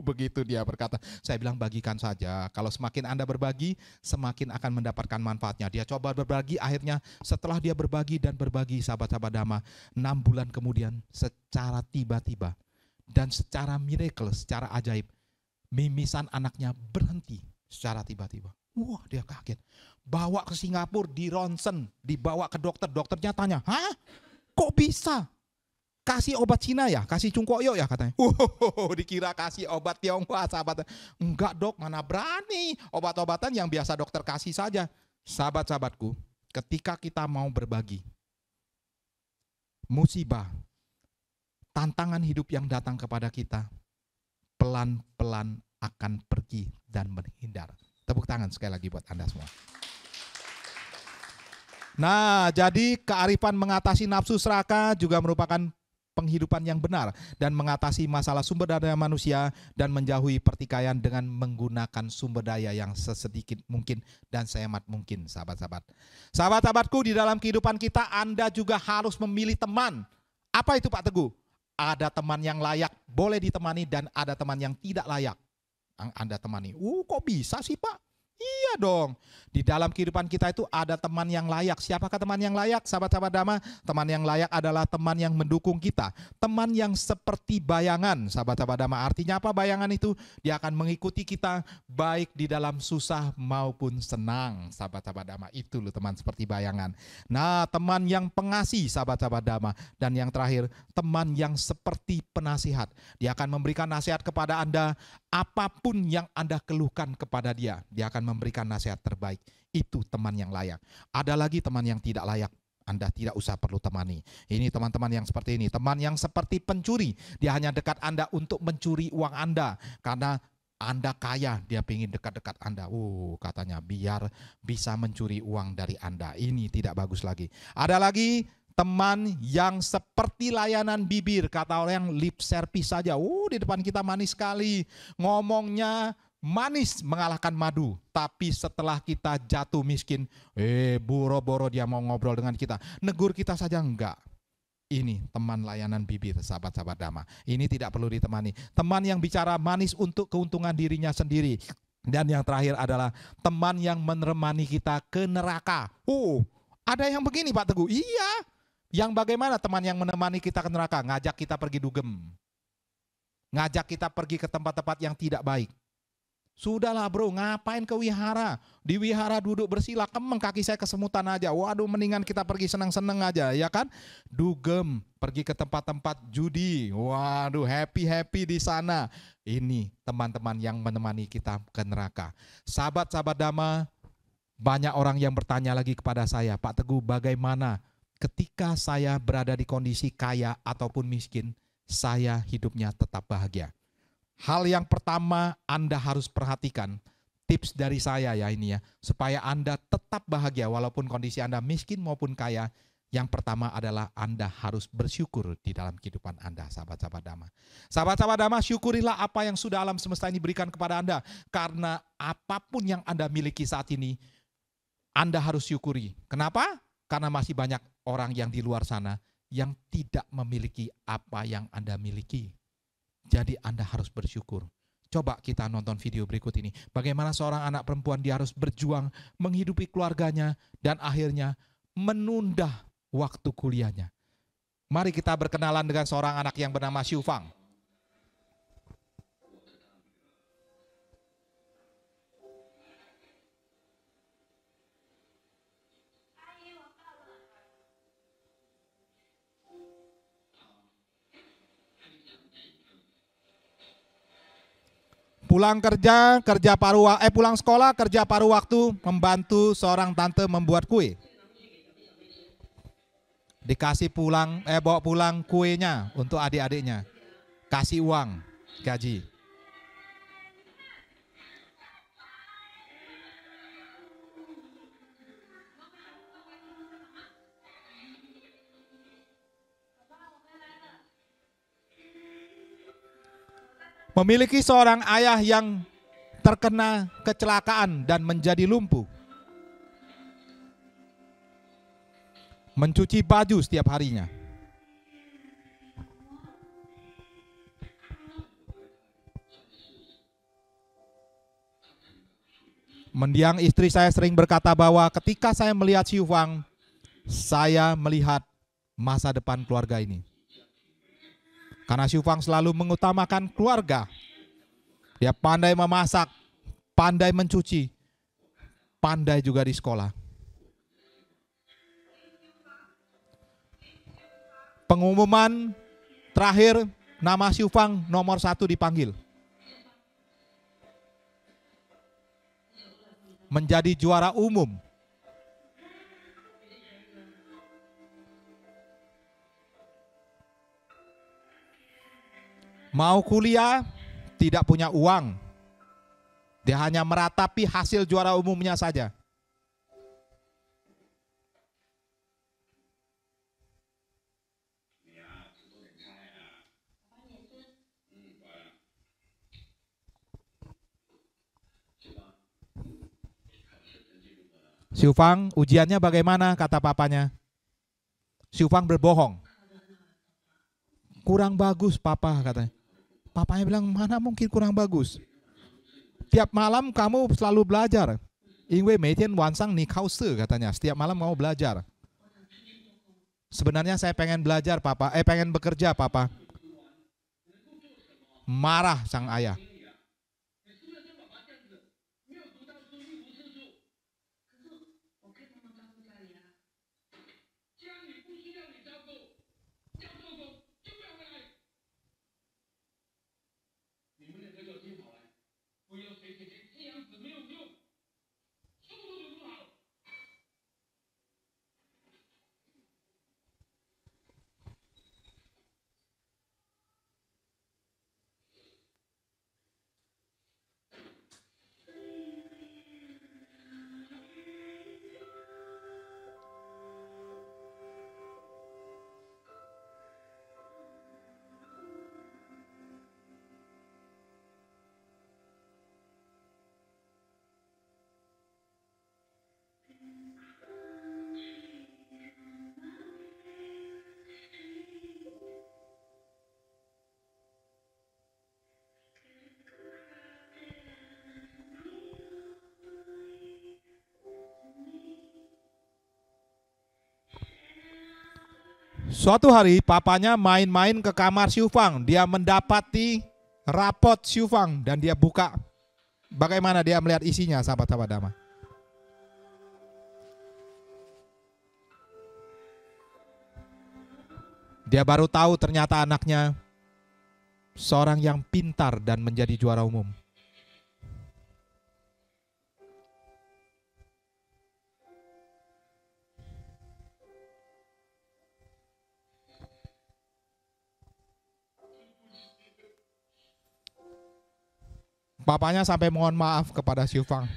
Begitu dia berkata. Saya bilang, bagikan saja. Kalau semakin Anda berbagi, semakin akan mendapatkan manfaatnya. Dia coba berbagi, akhirnya setelah dia berbagi dan berbagi, sahabat-sahabat Dhamma, 6 bulan kemudian secara tiba-tiba dan secara miracle, secara ajaib, mimisan anaknya berhenti secara tiba-tiba. Wah, dia kaget. Bawa ke Singapura, di ronsen, dibawa ke dokter. Dokternya tanya, hah? Kok bisa? Kasih obat Cina ya? Kasih cungkoyo ya katanya. Dikira kasih obat Tionghoa, sahabat. Enggak dok, mana berani. Obat-obatan yang biasa dokter kasih saja. Sahabat-sahabatku, ketika kita mau berbagi, musibah, tantangan hidup yang datang kepada kita, pelan-pelan akan pergi dan menghindar. Tepuk tangan sekali lagi buat Anda semua. Nah, jadi kearifan mengatasi nafsu serakah juga merupakan penghidupan yang benar dan mengatasi masalah sumber daya manusia dan menjauhi pertikaian dengan menggunakan sumber daya yang sesedikit mungkin dan sehemat mungkin, sahabat-sahabat. Sahabat-sahabatku, di dalam kehidupan kita Anda juga harus memilih teman. Apa itu Pak Teguh? Ada teman yang layak, boleh ditemani, dan ada teman yang tidak layak yang Anda temani. Kok bisa sih Pak? Iya dong. Di dalam kehidupan kita itu ada teman yang layak. Siapakah teman yang layak? Sahabat-sahabat Dhamma, teman yang layak adalah teman yang mendukung kita. Teman yang seperti bayangan, sahabat-sahabat Dhamma. Artinya apa bayangan itu? Dia akan mengikuti kita baik di dalam susah maupun senang, sahabat-sahabat Dhamma. Itu loh teman seperti bayangan. Nah, teman yang pengasih, sahabat-sahabat Dhamma. Dan yang terakhir, teman yang seperti penasihat. Dia akan memberikan nasihat kepada Anda, apapun yang Anda keluhkan kepada dia, dia akan memberikan nasihat terbaik. Itu teman yang layak. Ada lagi teman yang tidak layak, Anda tidak usah perlu temani. Ini teman-teman yang seperti ini, teman yang seperti pencuri. Dia hanya dekat Anda untuk mencuri uang Anda, karena Anda kaya, dia ingin dekat-dekat Anda. Katanya biar bisa mencuri uang dari Anda. Ini tidak bagus lagi. Ada lagi teman yang seperti layanan bibir, kata orang lip service saja. Di depan kita manis sekali, ngomongnya manis mengalahkan madu. Tapi setelah kita jatuh miskin, boro-boro dia mau ngobrol dengan kita, negur kita saja enggak. Ini teman layanan bibir, sahabat-sahabat Dhamma. Ini tidak perlu ditemani. Teman yang bicara manis untuk keuntungan dirinya sendiri. Dan yang terakhir adalah teman yang menemani kita ke neraka. Ada yang begini Pak Teguh. Iya. Yang bagaimana teman yang menemani kita ke neraka? Ngajak kita pergi dugem. Ngajak kita pergi ke tempat-tempat yang tidak baik. Sudahlah bro, ngapain ke wihara? Di wihara duduk bersila, kemeng kaki saya kesemutan aja. Waduh, mendingan kita pergi senang-senang aja, ya kan? Dugem, pergi ke tempat-tempat judi. Waduh, happy-happy di sana. Ini teman-teman yang menemani kita ke neraka. Sahabat-sahabat Dhamma, banyak orang yang bertanya lagi kepada saya, Pak Teguh, bagaimana ketika saya berada di kondisi kaya ataupun miskin, saya hidupnya tetap bahagia? Hal yang pertama Anda harus perhatikan, tips dari saya ya ini ya, supaya Anda tetap bahagia walaupun kondisi Anda miskin maupun kaya. Yang pertama adalah Anda harus bersyukur di dalam kehidupan Anda, sahabat-sahabat Dhamma. Sahabat-sahabat Dhamma, syukurilah apa yang sudah alam semesta ini berikan kepada Anda. Karena apapun yang Anda miliki saat ini, Anda harus syukuri. Kenapa? Karena masih banyak orang yang di luar sana yang tidak memiliki apa yang Anda miliki. Jadi Anda harus bersyukur. Coba kita nonton video berikut ini. Bagaimana seorang anak perempuan dia harus berjuang menghidupi keluarganya dan akhirnya menunda waktu kuliahnya. Mari kita berkenalan dengan seorang anak yang bernama Xiu Fang. Pulang sekolah kerja paruh waktu membantu seorang tante membuat kue. Dikasih bawa pulang kuenya untuk adik-adiknya. Kasih uang, gaji. Memiliki seorang ayah yang terkena kecelakaan dan menjadi lumpuh. Mencuci baju setiap harinya. Mendiang istri saya sering berkata bahwa ketika saya melihat Xiu Fang, saya melihat masa depan keluarga ini. Karena Xiu Fang selalu mengutamakan keluarga. Dia pandai memasak, pandai mencuci, pandai juga di sekolah. Pengumuman terakhir, nama Xiu Fang nomor 1 dipanggil. Menjadi juara umum. Mau kuliah, tidak punya uang. Dia hanya meratapi hasil juara umumnya saja. Xiu Fang, ujiannya bagaimana? Kata papanya. Xiu Fang berbohong. Kurang bagus papa, katanya. Papanya bilang, mana mungkin kurang bagus. Tiap malam kamu selalu belajar. Ingwe meitian wansang ni kause katanya, setiap malam mau belajar. Sebenarnya saya pengen belajar papa, pengen bekerja papa. Marah sang ayah. Suatu hari papanya main-main ke kamar Xiu Fang. Dia mendapati rapot Xiu Fang dan dia buka. Bagaimana dia melihat isinya, sahabat-sahabat Dhamma? Dia baru tahu ternyata anaknya seorang yang pintar dan menjadi juara umum. Papanya sampai mohon maaf kepada Xiu Fang.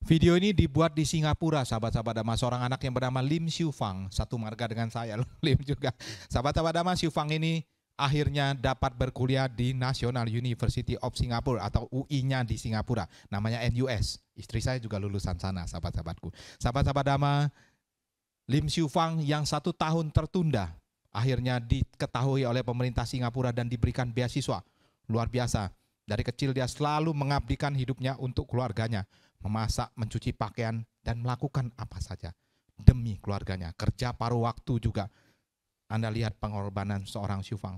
Video ini dibuat di Singapura, sahabat-sahabat Dhamma. Seorang anak yang bernama Lim Xiu Fang, satu marga dengan saya, Lim juga. Sahabat-sahabat Dhamma, Xiu Fang ini akhirnya dapat berkuliah di National University of Singapore atau UI-nya di Singapura. Namanya NUS. Istri saya juga lulusan sana, sahabat-sahabatku. Sahabat-sahabat Dhamma, Lim Xiu Fang yang 1 tahun tertunda, akhirnya diketahui oleh pemerintah Singapura dan diberikan beasiswa. Luar biasa. Dari kecil dia selalu mengabdikan hidupnya untuk keluarganya. Memasak, mencuci pakaian, dan melakukan apa saja demi keluarganya. Kerja paruh waktu juga. Anda lihat pengorbanan seorang Xiu Fang.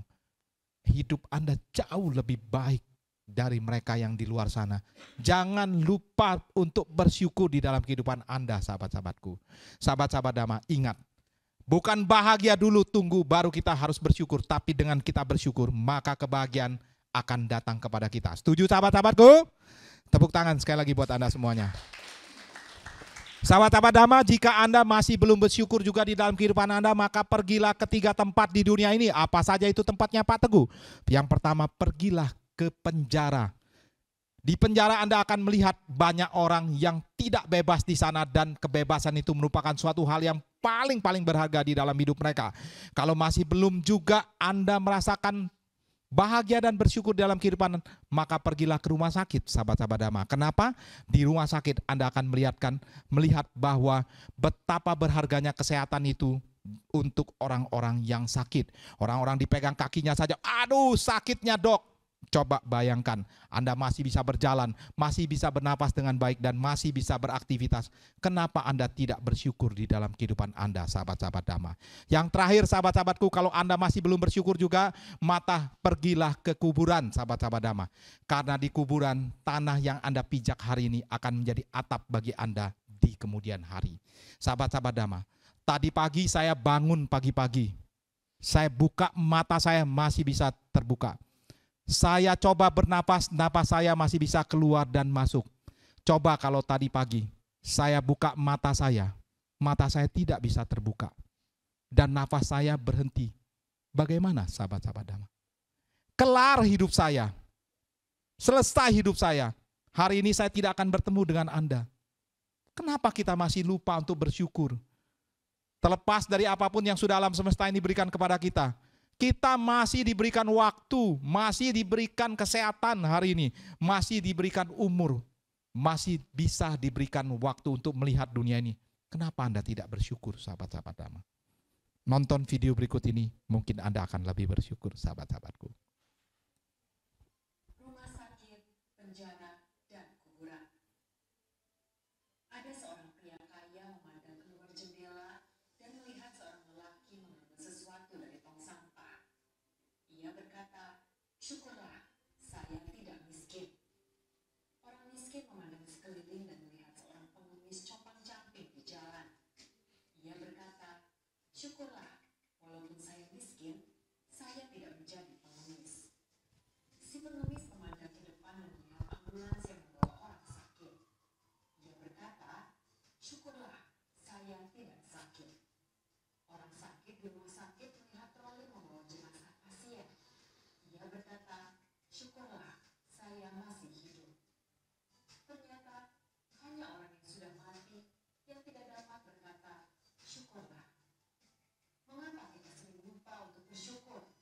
Hidup Anda jauh lebih baik dari mereka yang di luar sana. Jangan lupa untuk bersyukur di dalam kehidupan Anda, sahabat-sahabatku. Sahabat-sahabat Dhamma, ingat. Bukan bahagia dulu tunggu baru kita harus bersyukur. Tapi dengan kita bersyukur, maka kebahagiaan akan datang kepada kita. Setuju sahabat-sahabatku? Tepuk tangan sekali lagi buat Anda semuanya. Sahabat-sahabat Dhamma, jika Anda masih belum bersyukur juga di dalam kehidupan Anda, maka pergilah ke 3 tempat di dunia ini. Apa saja itu tempatnya Pak Teguh? Yang pertama, pergilah ke penjara. Di penjara Anda akan melihat banyak orang yang tidak bebas di sana dan kebebasan itu merupakan suatu hal yang paling berharga di dalam hidup mereka. Kalau masih belum juga Anda merasakan bahagia dan bersyukur dalam kehidupan, maka pergilah ke rumah sakit, sahabat-sahabat Dhamma. Kenapa? Di rumah sakit Anda akan melihat bahwa betapa berharganya kesehatan itu untuk orang-orang yang sakit. Orang-orang dipegang kakinya saja, aduh sakitnya dok. Coba bayangkan, Anda masih bisa berjalan, masih bisa bernapas dengan baik, dan masih bisa beraktivitas. Kenapa Anda tidak bersyukur di dalam kehidupan Anda, sahabat-sahabat Dhamma? Yang terakhir, sahabat-sahabatku, kalau Anda masih belum bersyukur juga, maka pergilah ke kuburan, sahabat-sahabat Dhamma. Karena di kuburan, tanah yang Anda pijak hari ini akan menjadi atap bagi Anda di kemudian hari. Sahabat-sahabat Dhamma, tadi pagi saya bangun pagi-pagi. Saya buka mata, saya masih bisa terbuka. Saya coba bernapas, napas saya masih bisa keluar dan masuk. Coba kalau tadi pagi saya buka mata saya tidak bisa terbuka. Dan nafas saya berhenti. Bagaimana sahabat-sahabat Dhamma? Kelar hidup saya. Selesai hidup saya. Hari ini saya tidak akan bertemu dengan Anda. Kenapa kita masih lupa untuk bersyukur? Terlepas dari apapun yang sudah alam semesta ini berikan kepada kita, kita masih diberikan waktu, masih diberikan kesehatan hari ini, masih diberikan umur, masih bisa diberikan waktu untuk melihat dunia ini. Kenapa Anda tidak bersyukur, sahabat-sahabat Dhamma? Nonton video berikut ini, mungkin Anda akan lebih bersyukur, sahabat-sahabatku. Rumah sakit, penjara, dan kuburan. Ada seorang pria kaya memandang keluar jendela dan melihat seorang lelaki mengambil sesuatu dari tong sampah. Ia berkata, "Syukurlah, saya tidak miskin." Orang miskin memandang sekeliling dan melihat seorang pengemis compang-camping di jalan. Ia berkata, "Syukurlah, walaupun saya miskin, saya tidak menjadi pengemis." Si pengemis memandang ke depan dan melihat ambulans yang membawa orang sakit. Ia berkata, "Syukurlah, saya tidak sakit." Orang sakit di rumah sakit melihat troli membawa jenazah pasien. Ia berkata, "Syukurlah, saya masih hidup." Ternyata hanya orang yang sudah mati yang tidak dapat berkata, "Syukurlah." Mengapa kita sering lupa untuk bersyukur?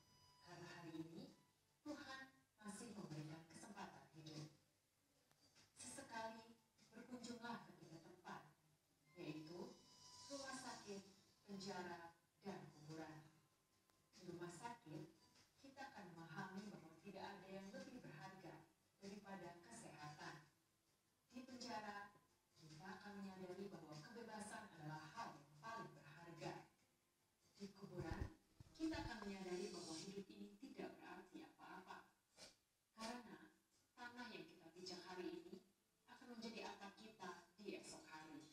Karena hari ini Tuhan masih memberikan kesempatan hidup. Sesekali berkunjunglah ke 3 tempat, yaitu rumah sakit, penjara, dan kuburan. Di rumah sakit, kita akan memahami bahwa tidak ada yang lebih berharga daripada kesehatan. Di penjara, kita akan menyadari bahwa kebebasan adalah hal yang paling berharga. Di kuburan, kita akan menyadari bahwa hidup ini tidak berarti apa-apa. Karena tanah yang kita pijak hari ini akan menjadi atap kita di esok hari.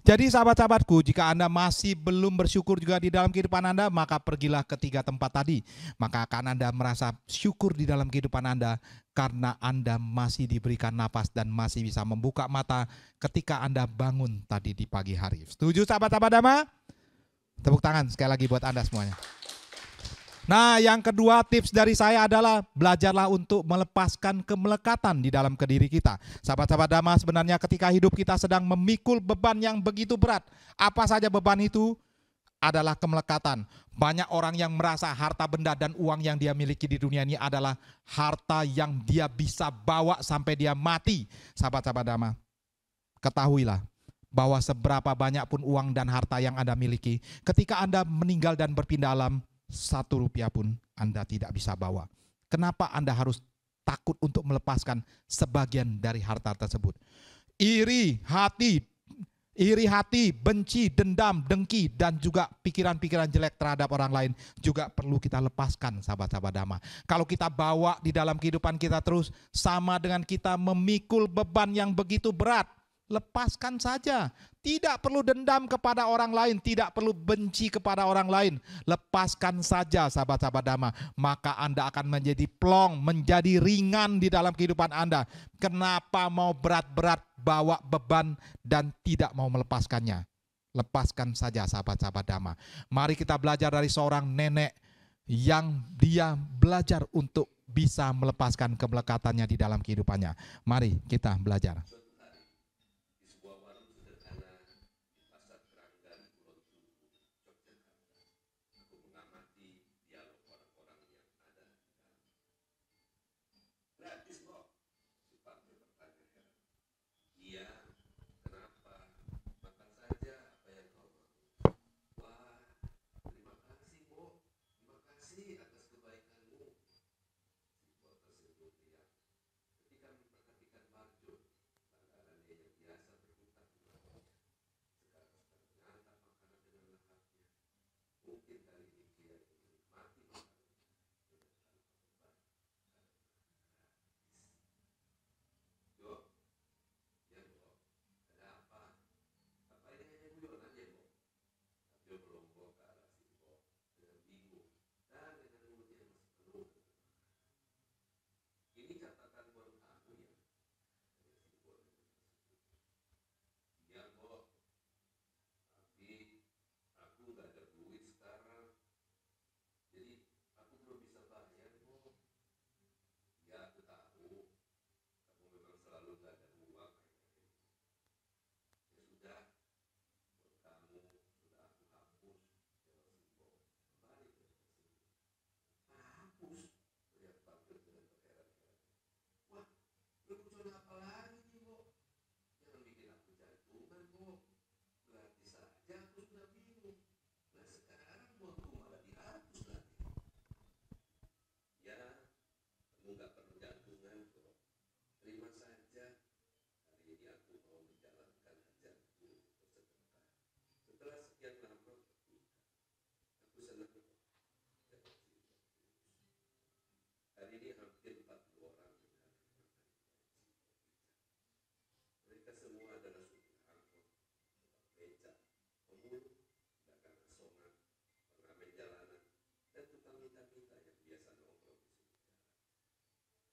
Jadi sahabat-sahabatku, jika Anda masih belum bersyukur juga di dalam kehidupan Anda, maka pergilah ke 3 tempat tadi. Maka akan Anda merasa syukur di dalam kehidupan Anda karena Anda masih diberikan napas dan masih bisa membuka mata ketika Anda bangun tadi di pagi hari. Setuju sahabat-sahabat Dhamma? Tepuk tangan sekali lagi buat Anda semuanya. Nah, yang kedua tips dari saya adalah belajarlah untuk melepaskan kemelekatan di dalam ke diri kita. Sahabat-sahabat Dhamma, sebenarnya ketika hidup kita sedang memikul beban yang begitu berat, apa saja beban itu adalah kemelekatan. Banyak orang yang merasa harta benda dan uang yang dia miliki di dunia ini adalah harta yang dia bisa bawa sampai dia mati. Sahabat-sahabat Dhamma, ketahuilah bahwa seberapa banyak pun uang dan harta yang Anda miliki, ketika Anda meninggal dan berpindah alam, 1 rupiah pun Anda tidak bisa bawa. Kenapa Anda harus takut untuk melepaskan sebagian dari harta tersebut? Iri hati, benci, dendam, dengki, dan juga pikiran-pikiran jelek terhadap orang lain juga perlu kita lepaskan, sahabat-sahabat Dhamma. Kalau kita bawa di dalam kehidupan kita terus, sama dengan kita memikul beban yang begitu berat. Lepaskan saja. Tidak perlu dendam kepada orang lain, tidak perlu benci kepada orang lain. Lepaskan saja, sahabat-sahabat Dhamma. Maka Anda akan menjadi plong, menjadi ringan di dalam kehidupan Anda. Kenapa mau berat-berat bawa beban dan tidak mau melepaskannya? Lepaskan saja, sahabat-sahabat Dhamma. Mari kita belajar dari seorang nenek yang dia belajar untuk bisa melepaskan kemelekatannya di dalam kehidupannya. Mari kita belajar.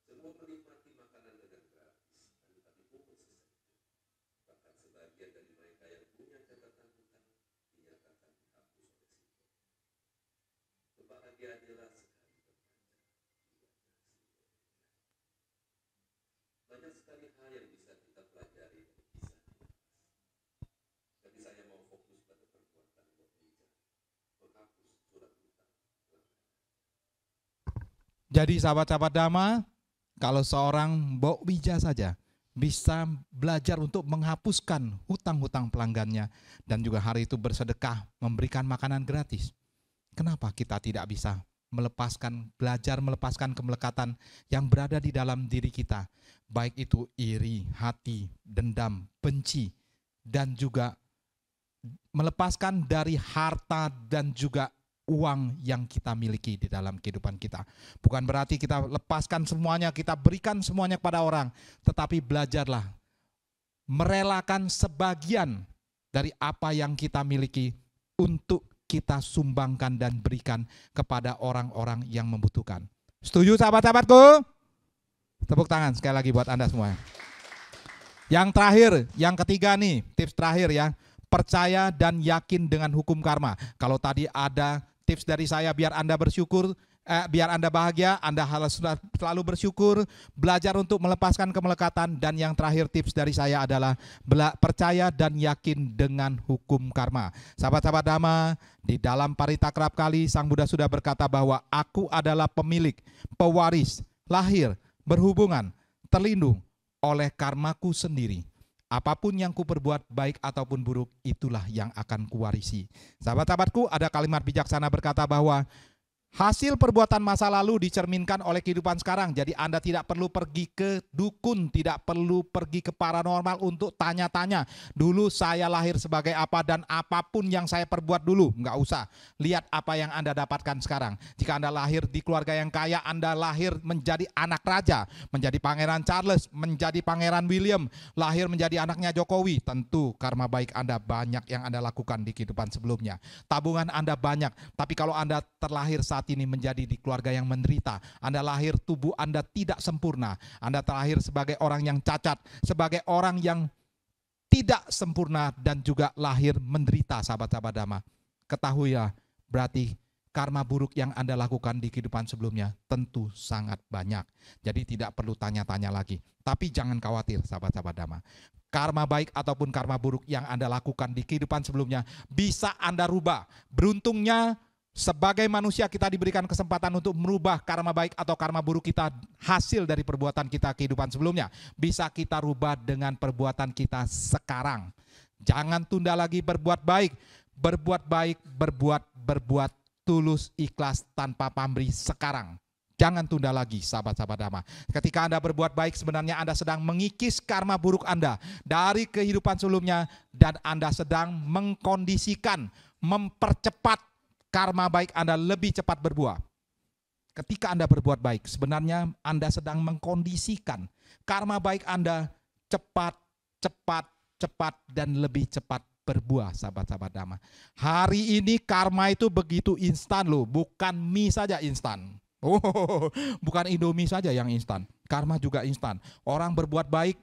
Semua menikmati makanan dengan gratis, tetapi pungut sesaji. Bahkan sebagian dari mereka yang punya catatan hutang dinyatakan dihapus oleh sipol. Kebahagiaanlah sekali berpanjang. Banyak sekali hal yang bisa kita pelajari dari kisah ini. Tapi saya mau fokus pada perbuatan Mbok Wija, menghapus surat hutang. Jadi sahabat-sahabat Dhamma, kalau seorang Mbok Wija saja bisa belajar untuk menghapuskan hutang-hutang pelanggannya dan juga hari itu bersedekah memberikan makanan gratis. Kenapa kita tidak bisa belajar melepaskan kemelekatan yang berada di dalam diri kita, baik itu iri, hati, dendam, benci, dan juga melepaskan dari harta dan juga uang yang kita miliki di dalam kehidupan kita. Bukan berarti kita lepaskan semuanya, kita berikan semuanya kepada orang, tetapi belajarlah merelakan sebagian dari apa yang kita miliki untuk kita sumbangkan dan berikan kepada orang-orang yang membutuhkan. Setuju sahabat-sahabatku? Tepuk tangan sekali lagi buat Anda semua. Yang terakhir, yang ketiga nih, tips terakhir ya. Percaya dan yakin dengan hukum karma. Kalau tadi ada tips dari saya biar Anda bersyukur, biar Anda bahagia, Anda harus selalu bersyukur, belajar untuk melepaskan kemelekatan, dan yang terakhir tips dari saya adalah percaya dan yakin dengan hukum karma. Sahabat-sahabat Dhamma, di dalam Parita kerap kali Sang Buddha sudah berkata bahwa aku adalah pemilik, pewaris, lahir, berhubungan, terlindung oleh karmaku sendiri. Apapun yang kuperbuat baik ataupun buruk, itulah yang akan kuwarisi. Sahabat-sahabatku, ada kalimat bijaksana berkata bahwa hasil perbuatan masa lalu dicerminkan oleh kehidupan sekarang. Jadi Anda tidak perlu pergi ke dukun, tidak perlu pergi ke paranormal untuk tanya-tanya. Dulu saya lahir sebagai apa dan apapun yang saya perbuat dulu. Enggak usah. Lihat apa yang Anda dapatkan sekarang. Jika Anda lahir di keluarga yang kaya, Anda lahir menjadi anak raja, menjadi Pangeran Charles, menjadi Pangeran William, lahir menjadi anaknya Jokowi. Tentu karma baik Anda banyak yang Anda lakukan di kehidupan sebelumnya. Tabungan Anda banyak, tapi kalau Anda terlahir saat ini menjadi di keluarga yang menderita, Anda lahir tubuh Anda tidak sempurna, Anda terlahir sebagai orang yang cacat, sebagai orang yang tidak sempurna dan juga lahir menderita, sahabat-sahabat Dhamma. Ketahuilah, berarti karma buruk yang Anda lakukan di kehidupan sebelumnya tentu sangat banyak. Jadi tidak perlu tanya-tanya lagi. Tapi jangan khawatir sahabat-sahabat Dhamma. Karma baik ataupun karma buruk yang Anda lakukan di kehidupan sebelumnya bisa Anda rubah. Beruntungnya sebagai manusia kita diberikan kesempatan untuk merubah karma baik atau karma buruk kita hasil dari perbuatan kita kehidupan sebelumnya. Bisa kita rubah dengan perbuatan kita sekarang. Jangan tunda lagi berbuat baik. Berbuat baik, berbuat tulus, ikhlas, tanpa pamrih sekarang. Jangan tunda lagi sahabat-sahabat Dhamma. Ketika Anda berbuat baik sebenarnya Anda sedang mengikis karma buruk Anda dari kehidupan sebelumnya dan Anda sedang mengkondisikan, mempercepat karma baik Anda lebih cepat berbuah. Ketika Anda berbuat baik, sebenarnya Anda sedang mengkondisikan karma baik Anda cepat, dan lebih cepat berbuah, sahabat-sahabat Dhamma. Hari ini karma itu begitu instan loh, bukan mie saja instan. Bukan Indomie saja yang instan. Karma juga instan. Orang berbuat baik,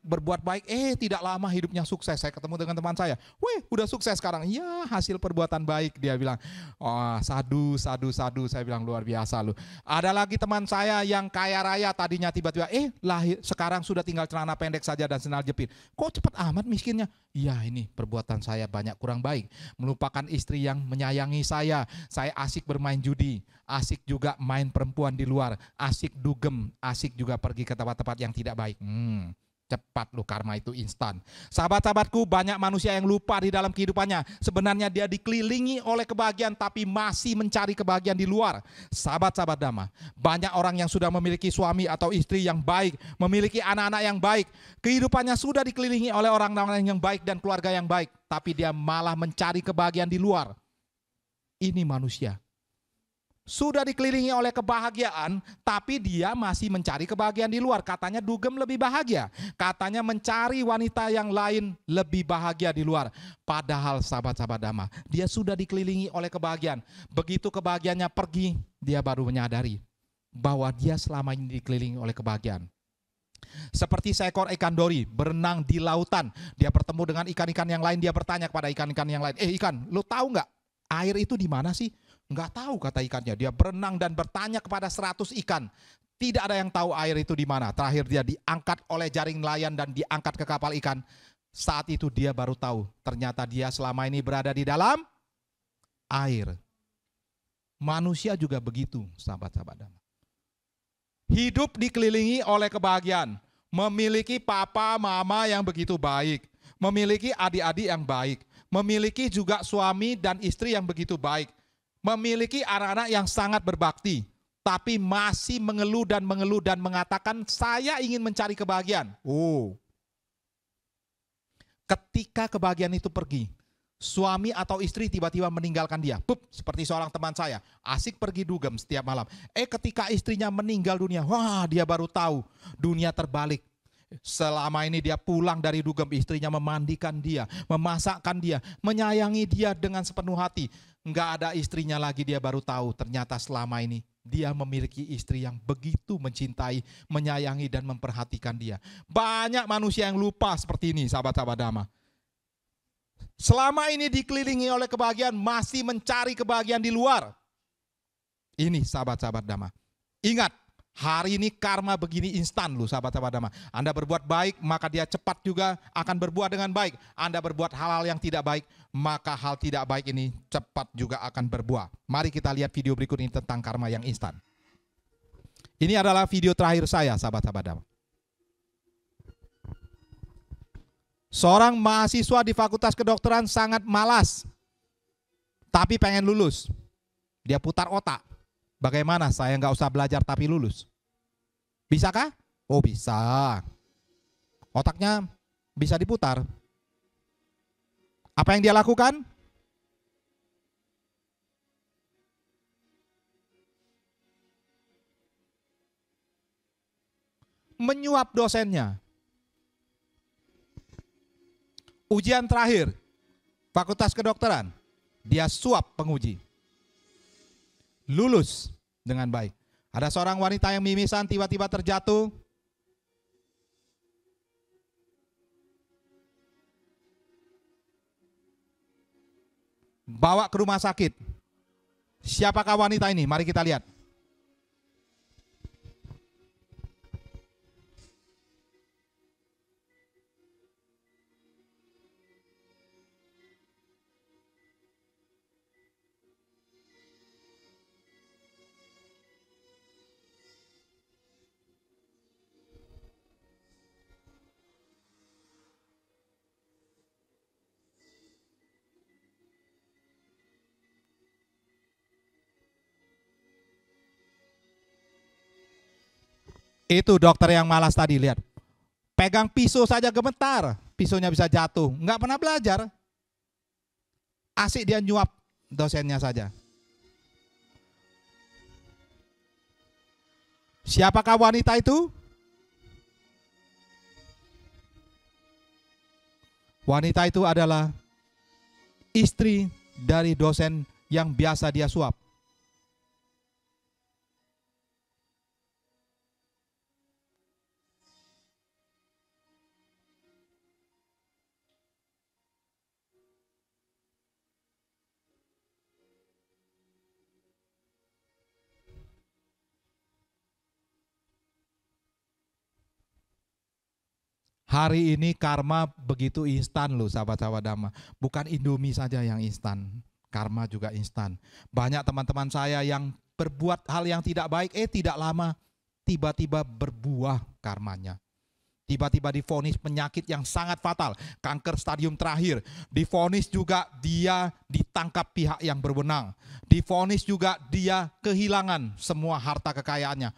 tidak lama hidupnya sukses. Saya ketemu dengan teman saya, weh udah sukses sekarang. Ya hasil perbuatan baik, dia bilang. Oh sadu. Saya bilang luar biasa loh. Ada lagi teman saya yang kaya raya, tadinya tiba-tiba lahir sekarang sudah tinggal celana pendek saja dan sendal jepit. Kok cepat amat miskinnya? Ya ini perbuatan saya banyak kurang baik. Melupakan istri yang menyayangi saya asik bermain judi, asik juga main perempuan di luar, asik dugem, asik juga pergi ke tempat-tempat yang tidak baik. Cepat loh, karma itu instan. Sahabat-sahabatku, banyak manusia yang lupa di dalam kehidupannya. Sebenarnya dia dikelilingi oleh kebahagiaan tapi masih mencari kebahagiaan di luar. Sahabat-sahabat Dhamma, banyak orang yang sudah memiliki suami atau istri yang baik, memiliki anak-anak yang baik. Kehidupannya sudah dikelilingi oleh orang-orang yang baik dan keluarga yang baik, tapi dia malah mencari kebahagiaan di luar. Ini manusia. Sudah dikelilingi oleh kebahagiaan, tapi dia masih mencari kebahagiaan di luar. Katanya dugem lebih bahagia. Katanya mencari wanita yang lain lebih bahagia di luar. Padahal sahabat-sahabat Dhamma, dia sudah dikelilingi oleh kebahagiaan. Begitu kebahagiaannya pergi, dia baru menyadari. bahwa dia selama ini dikelilingi oleh kebahagiaan. Seperti seekor ikan dori berenang di lautan. Dia bertemu dengan ikan-ikan yang lain. Dia bertanya kepada ikan-ikan yang lain, ikan, lu tahu nggak air itu di mana sih? Nggak tahu, kata ikannya. Dia berenang dan bertanya kepada 100 ikan. Tidak ada yang tahu air itu di mana. Terakhir dia diangkat oleh jaring nelayan dan diangkat ke kapal ikan. Saat itu dia baru tahu, ternyata dia selama ini berada di dalam air. Manusia juga begitu, sahabat-sahabat Dhamma. Hidup dikelilingi oleh kebahagiaan. Memiliki papa, mama yang begitu baik. Memiliki adik-adik yang baik. Memiliki juga suami dan istri yang begitu baik. Memiliki anak-anak yang sangat berbakti. Tapi masih mengeluh dan mengatakan, saya ingin mencari kebahagiaan. Ketika kebahagiaan itu pergi, suami atau istri tiba-tiba meninggalkan dia. Seperti seorang teman saya, asik pergi dugem setiap malam. Ketika istrinya meninggal dunia, wah, dia baru tahu dunia terbalik. Selama ini dia pulang dari dugem, istrinya memandikan dia, memasakkan dia, menyayangi dia dengan sepenuh hati. Enggak ada istrinya lagi, dia baru tahu ternyata selama ini dia memiliki istri yang begitu mencintai, menyayangi dan memperhatikan dia. Banyak manusia yang lupa seperti ini, sahabat-sahabat Dhamma. Selama ini dikelilingi oleh kebahagiaan, masih mencari kebahagiaan di luar. Ini sahabat-sahabat Dhamma. Ingat, hari ini karma begini instan loh, sahabat-sahabat Dhamma. Anda berbuat baik, maka dia cepat juga akan berbuat dengan baik. Anda berbuat hal-hal yang tidak baik, maka hal tidak baik ini cepat juga akan berbuah. Mari kita lihat video berikut ini tentang karma yang instan. Ini adalah video terakhir saya, sahabat-sahabat Dhamma. Seorang mahasiswa di Fakultas Kedokteran sangat malas, tapi pengen lulus. Dia putar otak. Bagaimana saya nggak usah belajar tapi lulus? Bisakah? Oh bisa. Otaknya bisa diputar. Apa yang dia lakukan? Menyuap dosennya. Ujian terakhir, Fakultas Kedokteran, dia suap penguji. Lulus dengan baik. Ada seorang wanita yang mimisan tiba-tiba terjatuh. Bawa ke rumah sakit. Siapakah wanita ini? Mari kita lihat. Itu dokter yang malas tadi, lihat. Pegang pisau saja gemetar, pisaunya bisa jatuh. Nggak pernah belajar. Asik dia nyuap dosennya saja. Siapakah wanita itu? Wanita itu adalah istri dari dosen yang biasa dia suap. Hari ini karma begitu instan loh, sahabat-sahabat Dhamma. Bukan Indomie saja yang instan, karma juga instan. Banyak teman-teman saya yang berbuat hal yang tidak baik, tidak lama tiba-tiba berbuah karmanya. Tiba-tiba divonis penyakit yang sangat fatal, kanker stadium terakhir. Divonis juga dia ditangkap pihak yang berwenang. Divonis juga dia kehilangan semua harta kekayaannya.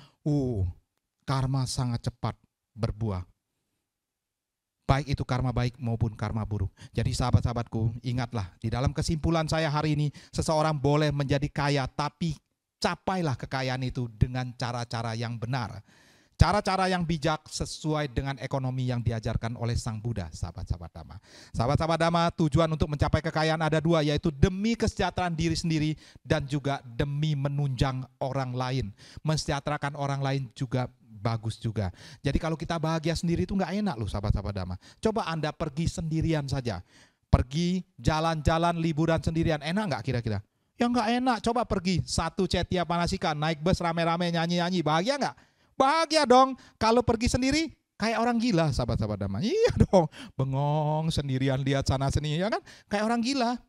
Karma sangat cepat berbuah. Baik itu karma baik maupun karma buruk. Jadi sahabat-sahabatku, ingatlah, di dalam kesimpulan saya hari ini, seseorang boleh menjadi kaya, tapi capailah kekayaan itu dengan cara-cara yang benar. cara-cara yang bijak sesuai dengan ekonomi yang diajarkan oleh Sang Buddha, sahabat-sahabat Dhamma. Sahabat-sahabat Dhamma, tujuan untuk mencapai kekayaan ada dua, yaitu demi kesejahteraan diri sendiri dan juga demi menunjang orang lain. Mensejahterakan orang lain juga bagus juga. Jadi kalau kita bahagia sendiri itu nggak enak loh, sahabat-sahabat Dhamma. Coba Anda pergi sendirian saja. Pergi jalan-jalan liburan sendirian, enak nggak kira-kira? Ya nggak enak, coba pergi satu Cetia Panasika, naik bus rame-rame nyanyi-nyanyi, bahagia nggak? Bahagia dong. Kalau pergi sendiri kayak orang gila, sahabat-sahabat Dhamma. Iya dong, bengong sendirian lihat sana sini, ya kan? Kayak orang gila.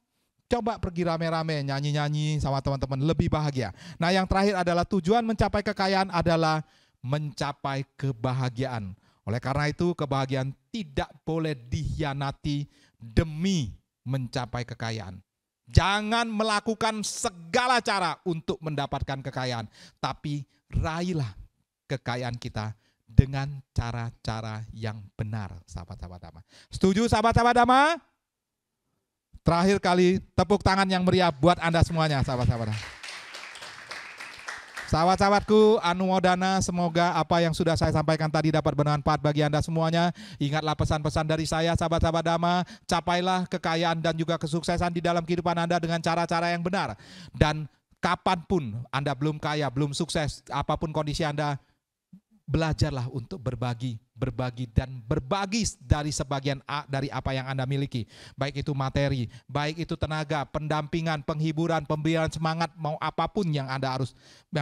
Coba pergi rame-rame nyanyi-nyanyi sama teman-teman, lebih bahagia. Nah yang terakhir adalah tujuan mencapai kekayaan adalah mencapai kebahagiaan. Oleh karena itu kebahagiaan tidak boleh dikhianati demi mencapai kekayaan. Jangan melakukan segala cara untuk mendapatkan kekayaan, tapi raihlah kekayaan kita dengan cara-cara yang benar, sahabat-sahabat Dhamma. Setuju sahabat-sahabat Dhamma? Terakhir kali tepuk tangan yang meriah buat Anda semuanya, sahabat-sahabat Dhamma. Sahabat-sahabatku, anumodana, semoga apa yang sudah saya sampaikan tadi dapat bermanfaat bagi Anda semuanya. Ingatlah pesan-pesan dari saya, sahabat-sahabat Dhamma, capailah kekayaan dan juga kesuksesan di dalam kehidupan Anda dengan cara-cara yang benar. Dan kapanpun Anda belum kaya, belum sukses, apapun kondisi Anda, belajarlah untuk berbagi dan berbagi dari sebagian dari apa yang Anda miliki. Baik itu materi, baik itu tenaga, pendampingan, penghiburan, pemberian semangat, mau apapun yang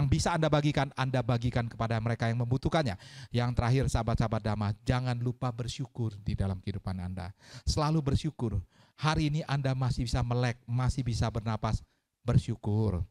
bisa Anda bagikan kepada mereka yang membutuhkannya. Yang terakhir sahabat-sahabat Dhamma, jangan lupa bersyukur di dalam kehidupan Anda. Selalu bersyukur. Hari ini Anda masih bisa melek, masih bisa bernapas, bersyukur.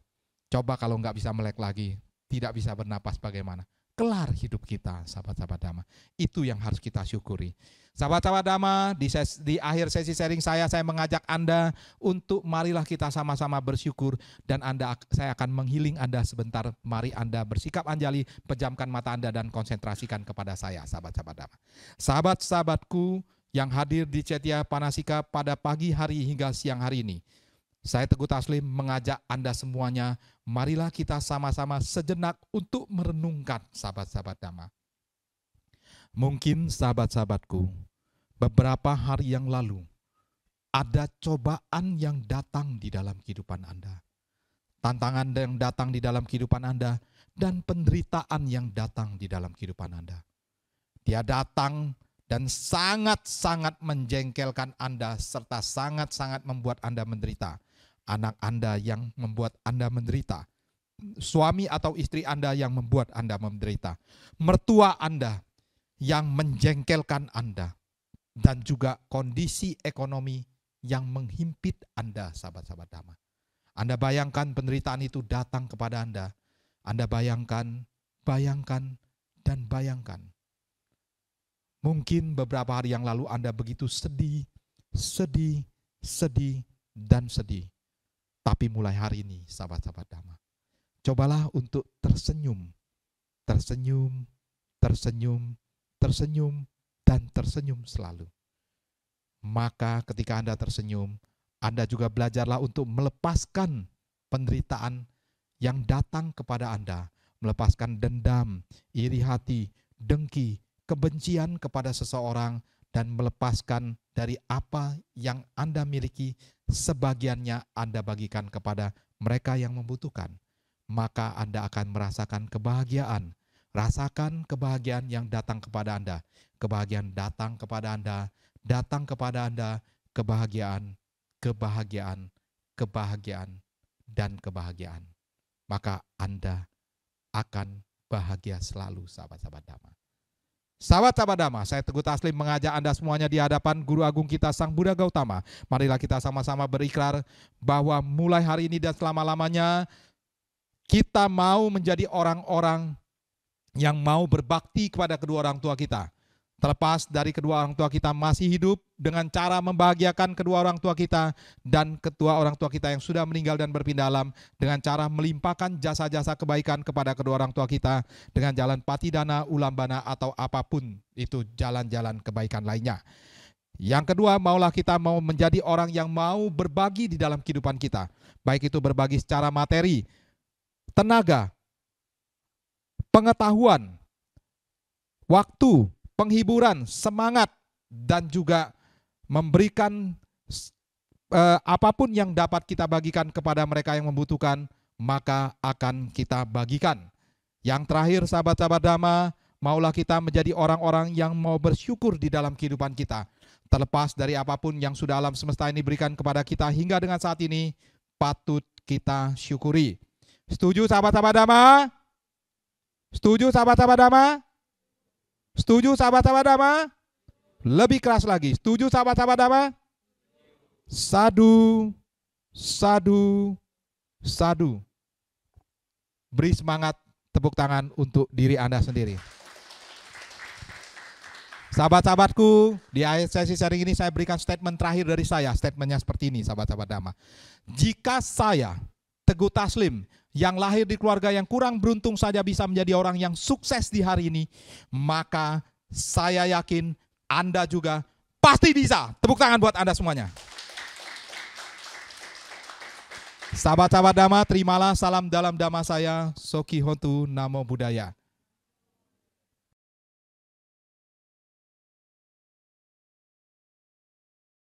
Coba kalau nggak bisa melek lagi, tidak bisa bernapas bagaimana? Kelar hidup kita, sahabat-sahabat Dhamma. Itu yang harus kita syukuri. Sahabat-sahabat Dhamma, di akhir sesi sharing saya mengajak Anda untuk marilah kita sama-sama bersyukur dan saya akan menghealing Anda sebentar. Mari Anda bersikap anjali, pejamkan mata Anda dan konsentrasikan kepada saya, sahabat-sahabat Dhamma. Sahabat-sahabatku yang hadir di Cetia Panasika pada pagi hari hingga siang hari ini, saya Teguh Taslim mengajak Anda semuanya, marilah kita sama-sama sejenak untuk merenungkan, sahabat-sahabat Dhamma. Mungkin sahabat-sahabatku, beberapa hari yang lalu, ada cobaan yang datang di dalam kehidupan Anda. Tantangan yang datang di dalam kehidupan Anda, dan penderitaan yang datang di dalam kehidupan Anda. Dia datang dan sangat-sangat menjengkelkan Anda, serta sangat-sangat membuat Anda menderita. Anak Anda yang membuat Anda menderita, suami atau istri Anda yang membuat Anda menderita, mertua Anda yang menjengkelkan Anda, dan juga kondisi ekonomi yang menghimpit Anda, sahabat-sahabat Dhamma. Anda bayangkan penderitaan itu datang kepada Anda. Anda bayangkan, dan bayangkan. Mungkin beberapa hari yang lalu Anda begitu sedih, dan sedih. Tapi mulai hari ini, sahabat-sahabat Dhamma, cobalah untuk tersenyum, dan tersenyum selalu. Maka ketika Anda tersenyum, Anda juga belajarlah untuk melepaskan penderitaan yang datang kepada Anda, melepaskan dendam, iri hati, dengki, kebencian kepada seseorang, dan melepaskan dari apa yang Anda miliki, sebagiannya Anda bagikan kepada mereka yang membutuhkan. Maka Anda akan merasakan kebahagiaan. Rasakan kebahagiaan yang datang kepada Anda. Kebahagiaan datang kepada Anda, kebahagiaan, dan kebahagiaan. Maka Anda akan bahagia selalu, sahabat-sahabat Dhamma. Sahabat-sahabat Dhamma, saya Teguh Taslim mengajak Anda semuanya di hadapan Guru Agung kita Sang Buddha Gautama. Marilah kita sama-sama berikrar bahwa mulai hari ini dan selama-lamanya kita mau menjadi orang-orang yang mau berbakti kepada kedua orang tua kita. Terlepas dari kedua orang tua kita masih hidup, dengan cara membahagiakan kedua orang tua kita dan kedua orang tua kita yang sudah meninggal dan berpindah alam, dengan cara melimpahkan jasa-jasa kebaikan kepada kedua orang tua kita dengan jalan patidana, ulambana, atau apapun itu jalan-jalan kebaikan lainnya. Yang kedua, maulah kita mau menjadi orang yang mau berbagi di dalam kehidupan kita, baik itu berbagi secara materi, tenaga, pengetahuan, waktu, penghiburan, semangat, dan juga memberikan apapun yang dapat kita bagikan kepada mereka yang membutuhkan, maka akan kita bagikan. Yang terakhir, sahabat-sahabat Dhamma, maulah kita menjadi orang-orang yang mau bersyukur di dalam kehidupan kita. Terlepas dari apapun yang sudah alam semesta ini berikan kepada kita hingga dengan saat ini, patut kita syukuri. Setuju sahabat-sahabat Dhamma? Setuju sahabat-sahabat Dhamma? Setuju sahabat-sahabat Dhamma? Lebih keras lagi. Setuju sahabat-sahabat Dhamma? Sadu, sadu, sadu. Beri semangat, tepuk tangan untuk diri Anda sendiri. Sahabat-sahabatku, di akhir sesi sharing ini saya berikan statement terakhir dari saya. Statementnya seperti ini, sahabat-sahabat Dhamma. Jika saya, Teguh Taslim, yang lahir di keluarga yang kurang beruntung saja bisa menjadi orang yang sukses di hari ini, maka saya yakin Anda juga pasti bisa. Tepuk tangan buat Anda semuanya. Sahabat-sahabat Dhamma, terimalah salam dalam Dhamma saya, Soki Hontu Namo Buddhaya.